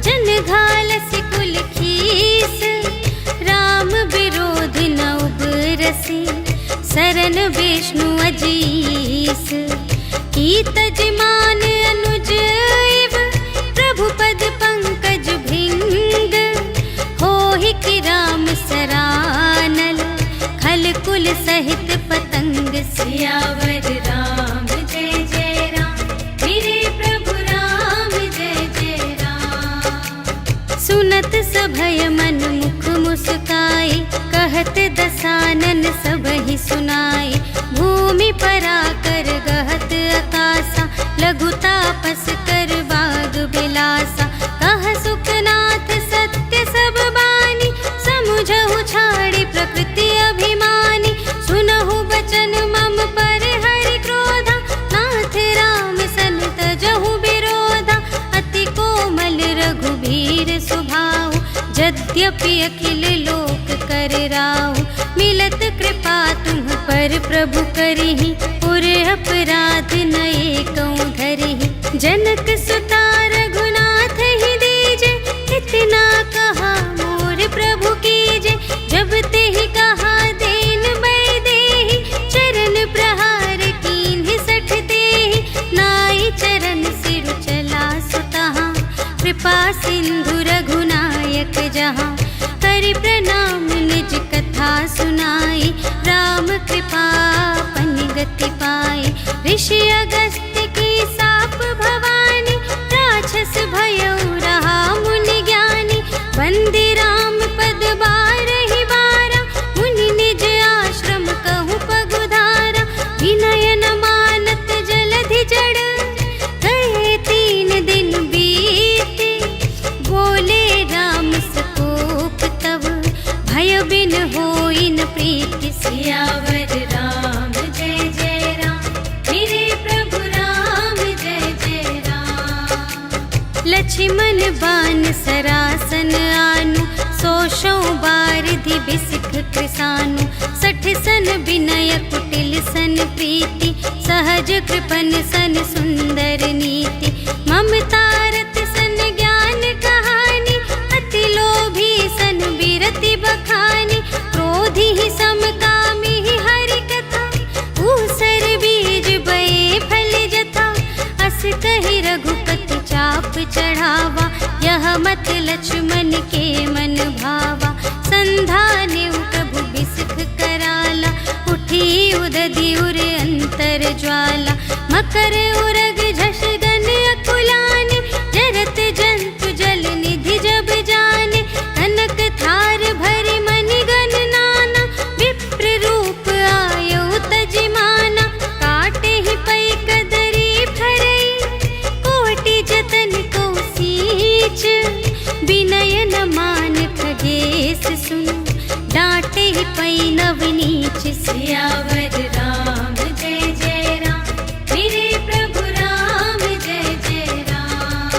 जन घालसि कुल खीस। राम विरोधि न उबरसि, शरण विष्णु अजीस। कीत जिमान अनुज इव, प्रभु पद पंकज भृंग। होहि कि राम सरानल, खल कुल सहित पतंग। सियावर राम जय जय राम, मेरे प्रभु राम जय जय राम। सुनत सभय मन मुख मुस्काई, कहत दसानन सबहि सुनाई। भूमि पराकर गहत आकासा, लघु तापस कर बाग बिलासा। कह सुखनाथ सत्य सब बानी, समुझहु छाड़ी प्रकृति अभिमानी। सुनहु बचन मम पर हरि क्रोधा, नाथ राम सन तजहु विरोधा। अति कोमल रघुबीर सुभाऊ, यद्यपि अखिल लोक कर राऊ। मिलत कृपा तुम पर प्रभु करिहि, पुर अपराध न एकौ धरिहि। जनक सुता रघुनाथ ही दीजे, इतना कहा मोर प्रभु कीजे। जब तेहि कहा देन बै देहि, चरण प्रहार कीन्हि 60 तेहि। नाई चरण सिरु चला सुतहाँ, कृपा सिंधु रघुनायक जहाँ। करि प्रणाम निज कथा सुनाई, राम कृपा पनि गति पाई। ऋषि अगस्त्य की साप भवानी, राक्षस भयउ रहा मुनि ज्ञानी। वंदे राम पद बारहि बारा, मुनि निज आश्रम कहु पगुधारा। विनय न मानत जलधि जड़, गए 3 दिन बीते। बोले राम सकोप तब, भय बिन होई न प्रीति। सियावर राम जय जय राम, मेरे प्रभु राम जय जय राम। लक्ष्मण बान सरासन आनु, 100 बारिधि बिसिख कृसानु। 60 सन विनय कुटिल सन प्रीति, सहज कृपन सन सुंदर नीति। ममता रत सन ज्ञान कहानी, अति लोभी सन बिरति बखानी। क्रोधी ही समकामी ही हरि कथा, ऊसर बीज बए फल जथा। अस कहि रघुपति चाप चढ़ावा, यह मत लक्ष्मण के मन भावा। संधाने प्रभु बिसिख कराला, उठी उदधि उर अंतर ज्वाला। मकर उरग झष गन अकुलाने, जरत जंतु जल निधि जब जाने। कनक थार भरि मनि गण नाना, विप्र रूप आयौ तजिमाना। सियावर राम जय जय राम, मेरे प्रभु राम जय जय राम।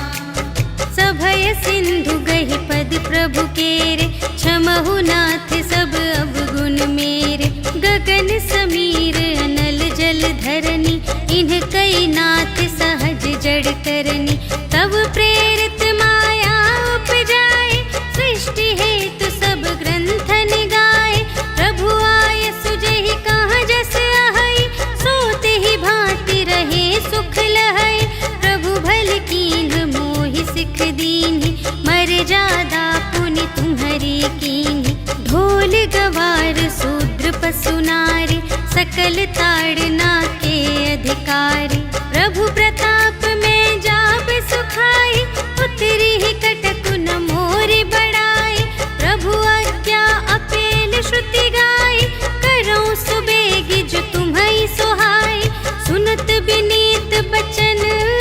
सभय सिंधु गहि पद प्रभु केरे, क्षमहु नाथ सब अवगुण मेरे। गगन समीर अनल जल धरनी, इन्ह कई नाथ सहज जड़ करनी। तब प्रेरित माया उपजाए, सृष्टि हेतु सब ग्रंथन गाए। प्रभु आय सुजहि कहाँ जस आहई, सोते ही भांति रहे सुख लहई। प्रभु भल कीन्ह मोहि सिख दीन्हि, मर्यादा पुनि तुम्हरी कीन्हि। ढोल गवार शूद्र पशु नारी, सकल ताड़ना के अधिकारी। प्रभु प्रताप में जाप सुखाई, उतरी ही कटकु न मोरि बड़ाई। प्रभु आज्ञा अपेल श्रुति गाई, करऊं सुबेगी जो तुम्हई सोहाई। सुनत विनीत बचन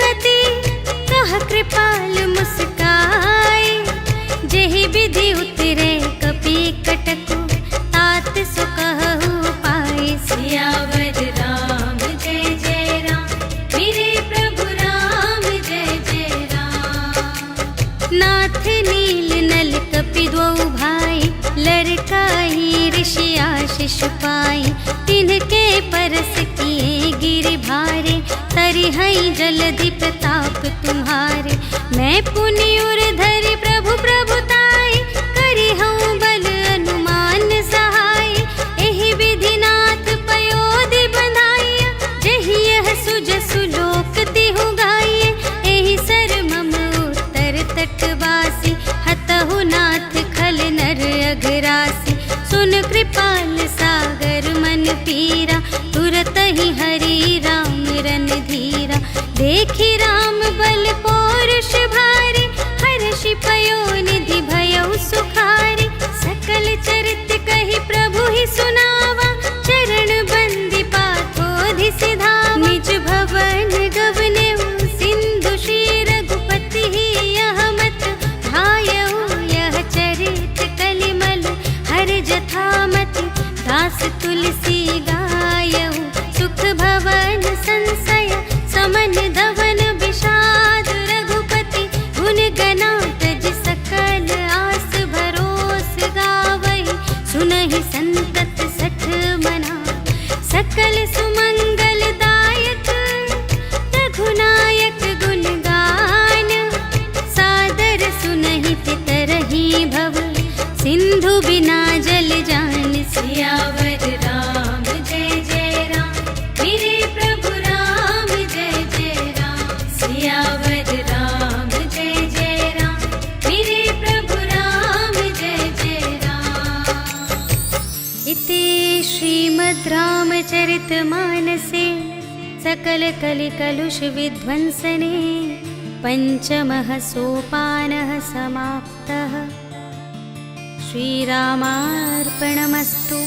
अति, कह कृपाल मुस्काई। जेहि विधि उतरे कपि कटकु, तात सो कहु पाई। सियावर राम जय जय राम, मेरे प्रभु राम जय जय राम। नाथ नील नल कपि द्वौ भाई, लरकाई ऋषि आशीष पाई। तिनके परस किए गिरि भारे, तरिहई जलधि प्रताप तुम्हारे। मैं पुनि उर धरि प्रभु प्रभुताई, करिहऊँ बल अनुमान सहाय। एहि विधि नाथ पयोधि बंधाइया, जहि यह सुजसु लोक तिहु गाइए। एहि सर मम उत्तर तटवासी, हतहु नाथ खल नर अघरासी। सुन कृपाल सागर मन पीरा, तुरत ही हरि राम रन धीरा। देखि राम बल पौरुष भारी, हर्षि पयोनिधि भयउ सुखारी। सकल चरित कहि प्रभु ही सुनावा, चरण बंदी पाथोधि सिधावा। निज भवन गवनेउ सिंधु श्री रघुपति ही, यह मत भायउ यह चरित कलिमल हर जथामति। दास तुलसी गायउ, सुख भवन संशय समन धवन विषाद। रघुपति गुण गना तज सकल आस भरोस गावई। सुनहि संतत सठ मना, सकल सुमंगल दायक। रघुनायक गुण गान, सादर सुनहि पितरहि भव। सिंधु बिना जल जान, सियावर राम जय जय राम, मेरे प्रभु राम जय जय राम। सियावर राम जय जय राम, मेरे प्रभु राम जय जय राम। इति श्रीमद् रामचरितमानसे सकल कलि कलुष विध्वंसने, पंचमः सोपानः समाप्तः। श्रीरामार्पणमस्तु।